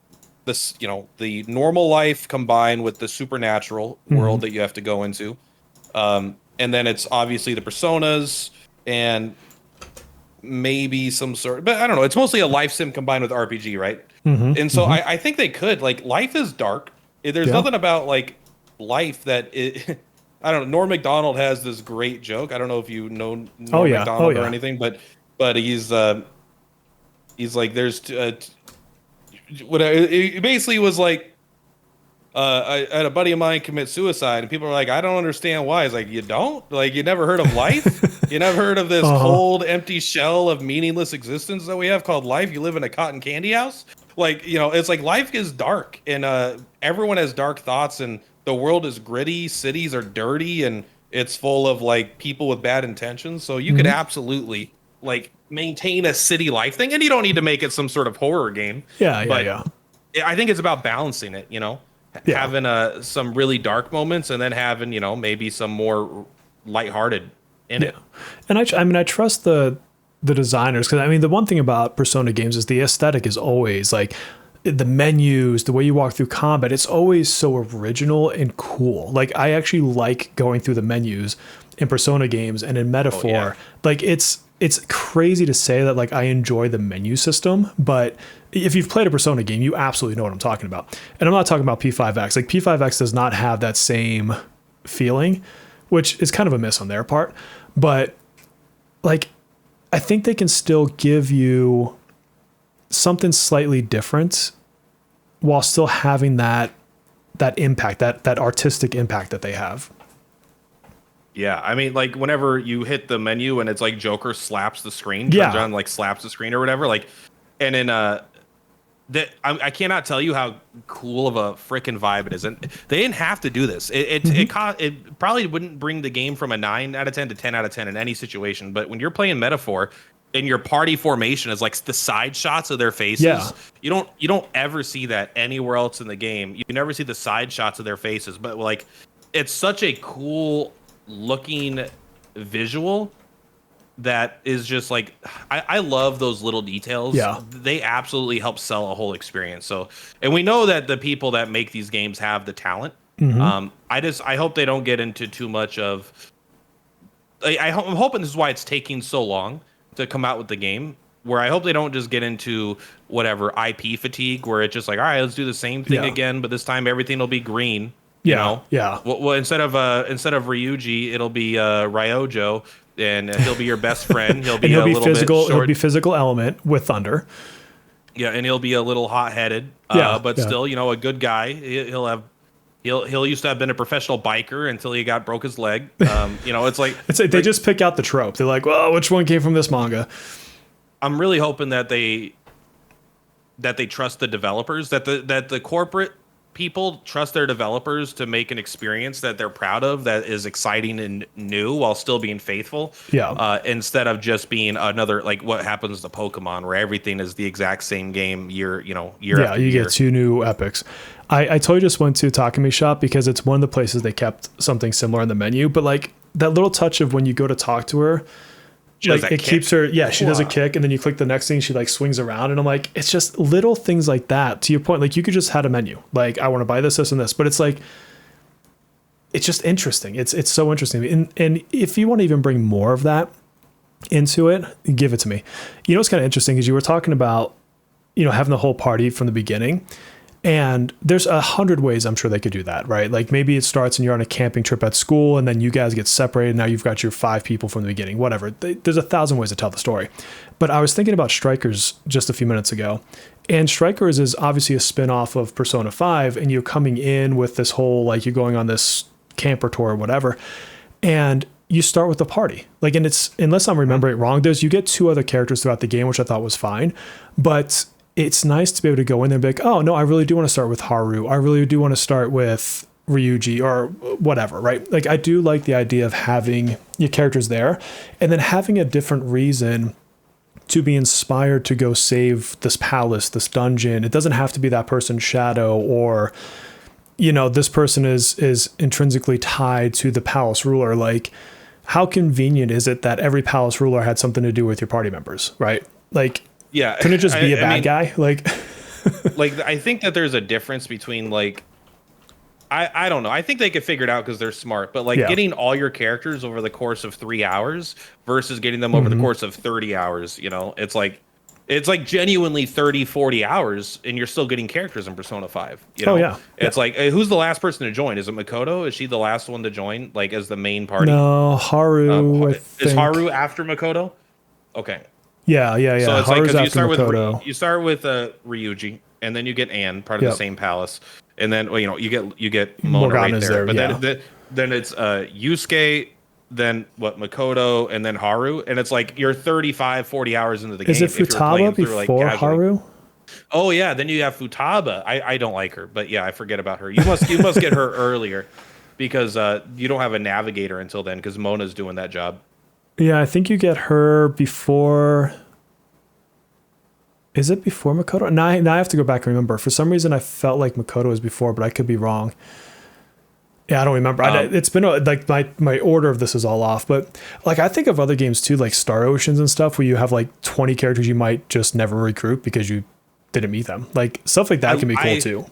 normal life combined with the supernatural world that you have to go into. And then it's obviously the personas and maybe some sort, but I don't know. It's mostly a life sim combined with RPG, right? And so I think they could, like, life is dark. There's nothing about like life that I don't know. Norm Macdonald has this great joke. I don't know if you know Norm Macdonald or anything, but he's like, there's what it basically was like. I had a buddy of mine commit suicide, and people are like, I don't understand why. It's like, you don't? Like, you never heard of life? You never heard of this cold, empty shell of meaningless existence that we have called life? You live in a cotton candy house? Like, it's like life is dark, and everyone has dark thoughts, and the world is gritty, cities are dirty, and it's full of like people with bad intentions. So you could absolutely like maintain a city life thing, and you don't need to make it some sort of horror game. Yeah. I think it's about balancing it, having some really dark moments and then having, maybe some more lighthearted in it. And I trust the designers, because I mean the one thing about Persona games is the aesthetic is always like the menus, the way you walk through combat, it's always so original and cool. Like I actually like going through the menus in Persona games and in Metaphor. Like it's crazy to say that like I enjoy the menu system, but if you've played a Persona game, you absolutely know what I'm talking about. And I'm not talking about P5X. Like P5X does not have that same feeling, which is kind of a miss on their part. But like I think they can still give you something slightly different while still having that impact, that artistic impact that they have. Yeah, I mean, like whenever you hit the menu and it's like Joker slaps the screen, turns on, like slaps the screen or whatever, like, and in I cannot tell you how cool of a freaking vibe it is, and they didn't have to do this. It probably wouldn't bring the game from a 9 out of 10 to 10 out of 10 in any situation. But when you're playing Metaphor, and your party formation is like the side shots of their faces, you don't ever see that anywhere else in the game. You never see the side shots of their faces, but like it's such a cool looking visual that is just like I love those little details. They absolutely help sell a whole experience. So, and we know that the people that make these games have the talent. I hope they don't get into too much of I'm hoping this is why it's taking so long to come out with the game, where I hope they don't just get into whatever IP fatigue, where it's just like, all right, let's do the same thing again, but this time everything will be green. Well, instead of Ryuji, it'll be Ryojo, and he'll be your best friend. He'll be physical. He'll be physical element with thunder. Yeah, and he'll be a little hot-headed, but still, a good guy. He'll used to have been a professional biker until he broke his leg. It's like they just pick out the trope. They're like, well, which one came from this manga? I'm really hoping that they trust the developers, that the corporate people trust their developers to make an experience that they're proud of, that is exciting and new while still being faithful. Yeah. Instead of just being another, like what happens to Pokemon, where everything is the exact same game year after year. You get 2 new epics. I totally just went to Takumi Shop because it's one of the places they kept something similar in the menu, but like that little touch of when you go to talk to her, like it keeps her, she does a kick, and then you click the next thing, she like swings around, and I'm like, it's just little things like that. To your point, like you could just had a menu, like I want to buy this, and this, but it's like, it's just interesting. It's so interesting, and if you want to even bring more of that into it, give it to me. What's kind of interesting is you were talking about, having the whole party from the beginning. And there's 100 ways I'm sure they could do that, right? Like maybe it starts and you're on a camping trip at school and then you guys get separated. Now you've got your 5 people from the beginning, whatever. There's 1,000 ways to tell the story. But I was thinking about Strikers just a few minutes ago. And Strikers is obviously a spin-off of Persona 5. And you're coming in with this whole, like you're going on this camper tour or whatever. And you start with the party. Like, and it's, unless I'm remembering it wrong, you get 2 other characters throughout the game, which I thought was fine. But it's nice to be able to go in there and be like, oh, no, I really do want to start with Haru. I really do want to start with Ryuji or whatever, right? Like, I do like the idea of having your characters there and then having a different reason to be inspired to go save this palace, this dungeon. It doesn't have to be that person's shadow or, this person is intrinsically tied to the palace ruler. Like, how convenient is it that every palace ruler had something to do with your party members, right? Like, yeah, couldn't it just be a bad guy? Like, like I think that there's a difference between like, I don't know. I think they could figure it out because they're smart. But like getting all your characters over the course of 3 hours versus getting them over the course of 30 hours, it's like genuinely 30, 40 hours, and you're still getting characters in Persona 5. Oh yeah, it's like who's the last person to join? Is it Makoto? Is she the last one to join, like as the main party? No, Haru. Is Haru after Makoto? Okay. Yeah. So it's Haru's like after Makoto. you start with Ryuji, and then you get Anne, part of the same palace, and then you get Mona right there. But then it's Yusuke, then Makoto, and then Haru, and it's like you're 35, 40 hours into the game. Is it Futaba before Haru? Oh yeah, then you have Futaba. I don't like her, but yeah, I forget about her. You must get her earlier because you don't have a navigator until then because Mona's doing that job. Yeah, I think you get her before. Is it before Makoto? Now I have to go back and remember. For some reason, I felt like Makoto was before, but I could be wrong. Yeah, I don't remember. It's been like my order of this is all off. But like I think of other games too, like Star Oceans and stuff, where you have like 20 characters you might just never recruit because you didn't meet them. Like stuff like that can be cool too.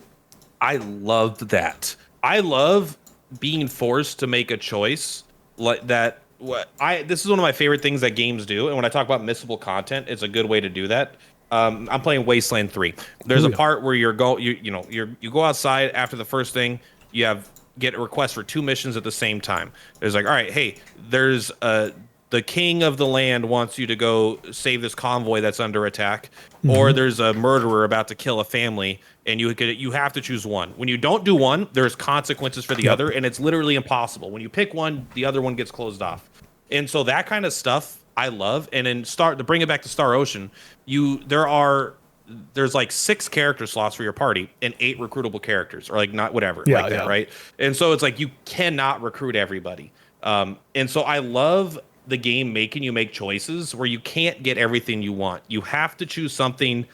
I loved that. I love being forced to make a choice like that. This is one of my favorite things that games do, and when I talk about missable content, it's a good way to do that. I'm playing Wasteland 3. There's a part where you go outside after the first thing. You get a request for 2 missions at the same time. There's like, all right, hey, there's the king of the land wants you to go save this convoy that's under attack, or there's a murderer about to kill a family, and you have to choose one. When you don't do one, there's consequences for the other, and it's literally impossible. When you pick one, the other one gets closed off. And so that kind of stuff I love. And then to bring it back to Star Ocean, there's like 6 character slots for your party and 8 recruitable characters, or like not whatever, that, right? And so it's like you cannot recruit everybody. And so I love the game making you make choices where you can't get everything you want. You have to choose something.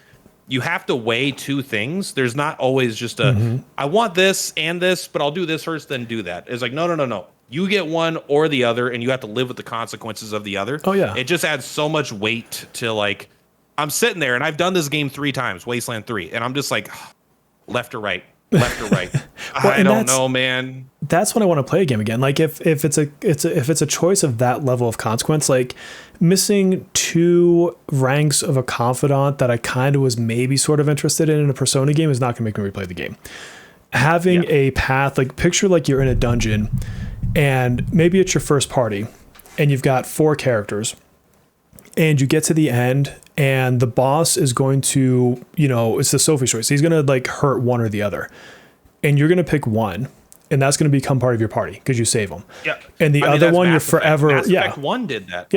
You have to weigh 2 things. There's not always just I want this and this, but I'll do this first, then do that. It's like, no. You get one or the other, and you have to live with the consequences of the other. Oh, yeah. It just adds so much weight to, like, I'm sitting there, and I've done this game 3 times, Wasteland 3, and I'm just like, left or right. I don't know, man. That's when I want to play a game again. Like, if it's a choice of that level of consequence, like missing 2 ranks of a confidant that I kind of was maybe sort of interested in a Persona game is not going to make me replay the game. Having a path, like picture like you're in a dungeon, and maybe it's your first party and you've got 4 characters and you get to the end and the boss is going to, it's the Sophie choice. He's going to like hurt one or the other, and you're going to pick one, and that's going to become part of your party because you save them. Yeah. And the other one, you're forever. Mass Effect 1 did that.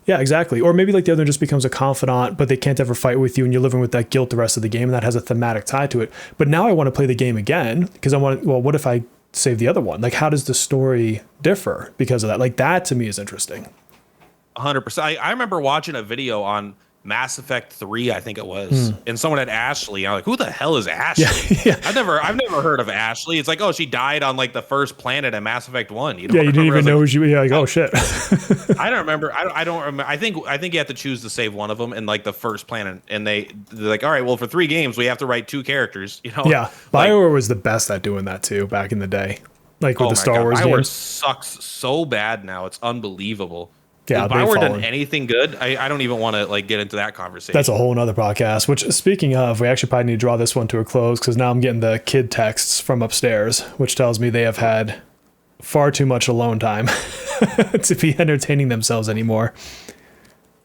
Yeah, exactly. Or maybe like the other one just becomes a confidant, but they can't ever fight with you, and you're living with that guilt the rest of the game, and that has a thematic tie to it. But now I want to play the game again because what if I save the other one? Like, how does the story differ because of that? Like, that to me is interesting. 100%. I remember watching a video on Mass Effect 3, I think it was, and someone had Ashley. I'm like, who the hell is Ashley? Yeah. I've never heard of Ashley. It's like, oh, she died on like the first planet in Mass Effect 1. You didn't even know she. Yeah, like, oh shit. I don't remember. I don't remember. I think you have to choose to save one of them in like the first planet, and they're like, all right, well, for 3 games we have to write 2 characters. Yeah, BioWare was the best at doing that too back in the day, like with the Star Wars BioWare games. sucks so bad now. It's unbelievable. Yeah, if BioWare done anything good, I don't even want to like get into that conversation. That's a whole nother podcast. Which, speaking of, we actually probably need to draw this one to a close because now I'm getting the kid texts from upstairs, which tells me they have had far too much alone time to be entertaining themselves anymore.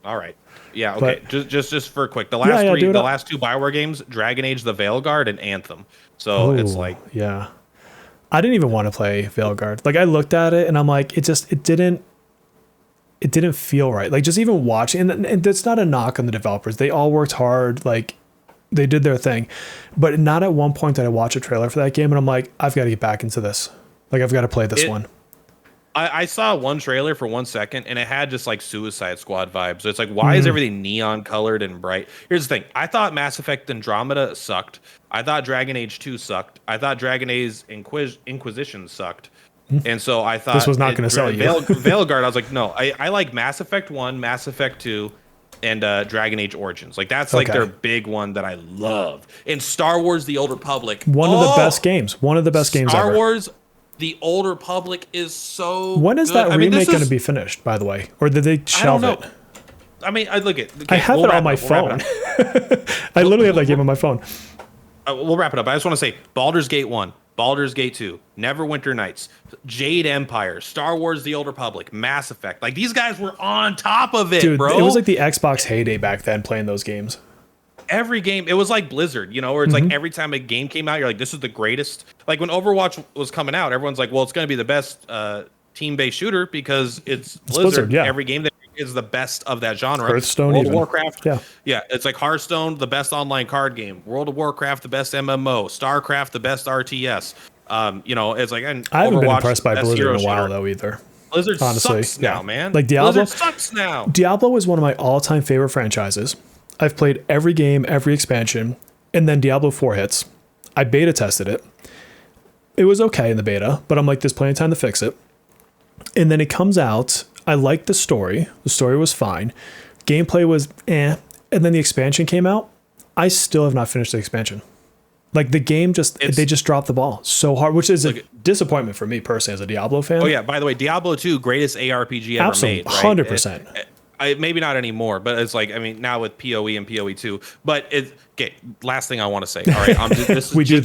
All right. Yeah. Okay. But, just for a quick, the last 2 BioWare games, Dragon Age: The Veilguard and Anthem. So it's like, yeah, I didn't even want to play Veilguard. Like, I looked at it and I'm like, it didn't feel right. Like, just even watching, and that's not a knock on the developers. They all worked hard. Like, they did their thing, but not at one point did I watch a trailer for that game and I'm like, I've got to get back into this. Like, I've got to play this one. I saw one trailer for 1 second and it had just like Suicide Squad vibes. So it's like, why is everything neon colored and bright? Here's the thing. I thought Mass Effect Andromeda sucked. I thought Dragon Age 2 sucked. I thought Dragon Age Inquisition sucked. And so I thought this was not going to sell you. Veilguard, I was like, no, I like Mass Effect 1, Mass Effect 2, and Dragon Age Origins. Like, that's like their big one that I love. And Star Wars The Old Republic. One of the best games. One of the best games ever. Star Wars The Old Republic is so When is that remake going to be finished, by the way? Or did they shelve it? I mean, I have it on my phone. I literally have that game on my phone. We'll wrap it up. I just want to say Baldur's Gate 1. Baldur's Gate 2, Neverwinter Nights, Jade Empire, Star Wars The Old Republic, Mass Effect. Like, these guys were on top of it, dude, bro. It was like the Xbox heyday back then playing those games. Every game, it was like Blizzard, where it's like every time a game came out, you're like, this is the greatest. Like, when Overwatch was coming out, everyone's like, well, it's going to be the best team-based shooter because it's Blizzard. Yeah. Every game that is the best of that genre. Hearthstone, World of Warcraft. Yeah. It's like Hearthstone, the best online card game. World of Warcraft, the best MMO. StarCraft, the best RTS. It's like, and I haven't Overwatch, been impressed by Blizzard in a while though either. Blizzard sucks now, man. Like Diablo Blizzard sucks now. Diablo is one of my all-time favorite franchises. I've played every game, every expansion, and then Diablo 4 hits. I beta tested it. It was okay in the beta, but I'm like, there's plenty of time to fix it. And then it comes out. I liked the story. The story was fine. Gameplay was eh. And then the expansion came out. I still have not finished the expansion. Like, the game they just dropped the ball so hard, which is a disappointment for me personally as a Diablo fan. Oh yeah, by the way, Diablo 2, greatest ARPG ever made. 100%. Maybe not anymore, but it's like, I mean, now with PoE and PoE 2. But last thing I want to say. All right, we do this. We do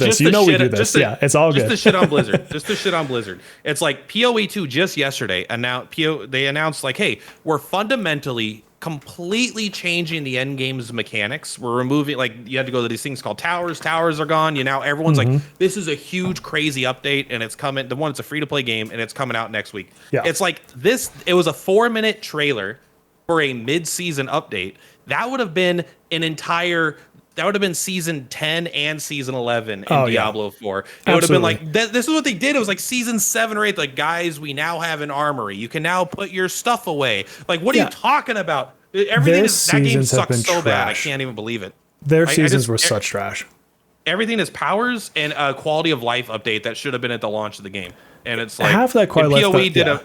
this. Yeah, it's all good. Just to shit on Blizzard. Just to shit on Blizzard. It's like PoE 2 just yesterday they announced like, hey, we're fundamentally completely changing the end game's mechanics. We're removing, like, you had to go to these things called towers. Towers are gone. Everyone's like, this is a huge, crazy update, and it's coming. It's a free-to-play game, and it's coming out next week. Yeah. It's like this. It was a 4-minute trailer for a mid-season update. That would have been season 10 and season 11 in Diablo 4. It would have been like, this is what they did. It was like season 7 or 8. Like, guys, we now have an armory. You can now put your stuff away. Like, what are you talking about? That game sucks so bad. I can't even believe it. Their seasons were such trash. Everything is powers and a quality of life update that should have been at the launch of the game. And it's like, half that quality of life.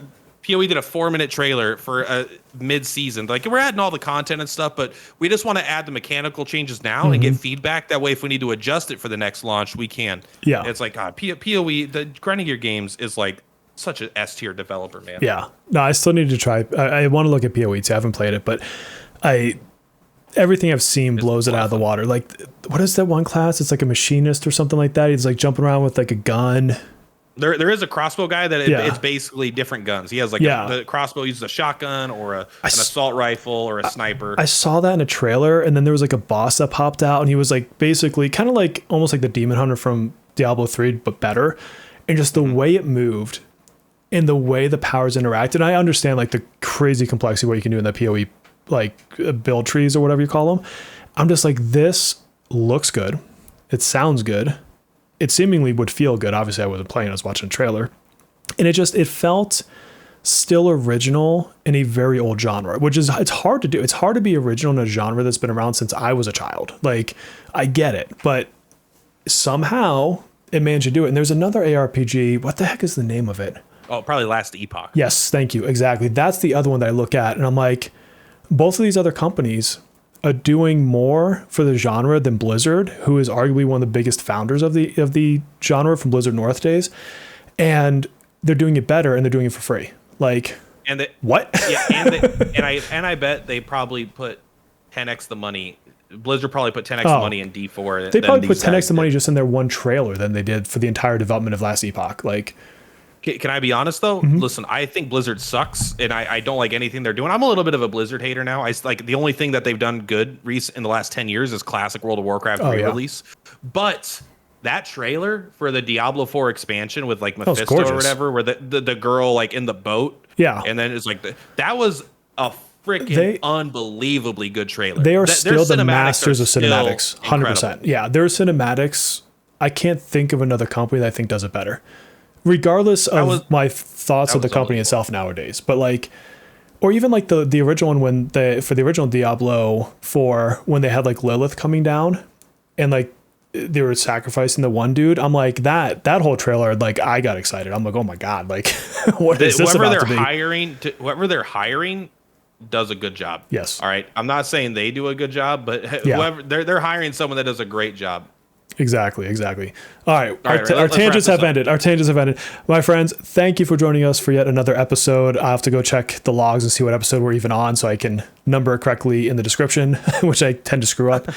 PoE did a 4-minute trailer for a mid-season. Like, we're adding all the content and stuff, but we just want to add the mechanical changes now and get feedback. That way, if we need to adjust it for the next launch, we can. Yeah. It's like, God, PoE, the grinding your games is like such an S-tier developer, man. Yeah. No, I still need to try. I want to look at PoE too. I haven't played it, but everything I've seen blows it out of the water. Like, what is that one class? It's like a machinist or something like that. He's like jumping around with like a gun. There is a crossbow guy that Yeah. it's basically different guns. He has like Yeah. the crossbow uses a shotgun or an assault rifle or a sniper. I saw that in a trailer, and then there was like a boss that popped out, and he was like basically kind of like almost like the demon hunter from Diablo 3, but better. And just the way it moved and the way the powers interacted. And I understand like the crazy complexity what you can do in the PoE like build trees or whatever you call them. I'm just like, this looks good. It sounds good. It seemingly would feel good. Obviously, I wasn't playing. I was watching a trailer. And it felt still original in a very old genre, which is, it's hard to do. It's hard to be original in a genre that's been around since I was a child. Like, I get it. But somehow it managed to do it. And there's another ARPG. What the heck is the name of it? Oh, probably Last Epoch. Yes, thank you. Exactly. That's the other one that I look at. And I'm like, both of these other companies are doing more for the genre than Blizzard, who is arguably one of the biggest founders of the genre from Blizzard North days, and they're doing it better, and they're doing it for free. Like, what? Yeah, and I bet they probably put 10x the money. Blizzard probably put 10x the money in D4. They probably put 10x the money just in their one trailer than they did for the entire development of Last Epoch. Like, can I be honest though? Mm-hmm. Listen, I think Blizzard sucks, and I don't like anything they're doing. I'm a little bit of a Blizzard hater now. I like the only thing that they've done good in the last 10 years is classic World of Warcraft re-release. Yeah. But that trailer for the Diablo 4 expansion with like Mephisto or whatever, where the girl like in the boat, and then it's like that was a freaking unbelievably good trailer. They are still the masters of cinematics, 100%. Yeah, their cinematics. I can't think of another company that I think does it better. Regardless of my thoughts of the company itself nowadays, but like, or even like the original one for the original Diablo 4, when they had like Lilith coming down and like they were sacrificing the one dude, I'm like that whole trailer, like I got excited. I'm like, oh my God, like what is this about to be? Whoever they're hiring does a good job. Yes. All right. I'm not saying they do a good job, but whoever they're hiring someone that does a great job. Exactly. All right. Our tangents have ended. My friends, thank you for joining us for yet another episode. I have to go check the logs and see what episode we're even on so I can number it correctly in the description, which I tend to screw up.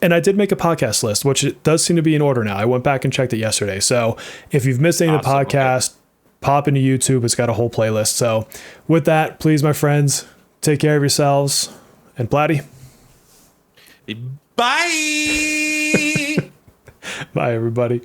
And I did make a podcast list, which it does seem to be in order now. I went back and checked it yesterday. So if you've missed any of the podcast, pop into YouTube. It's got a whole playlist. So with that, please, my friends, take care of yourselves. And Platty. Bye. Bye, everybody.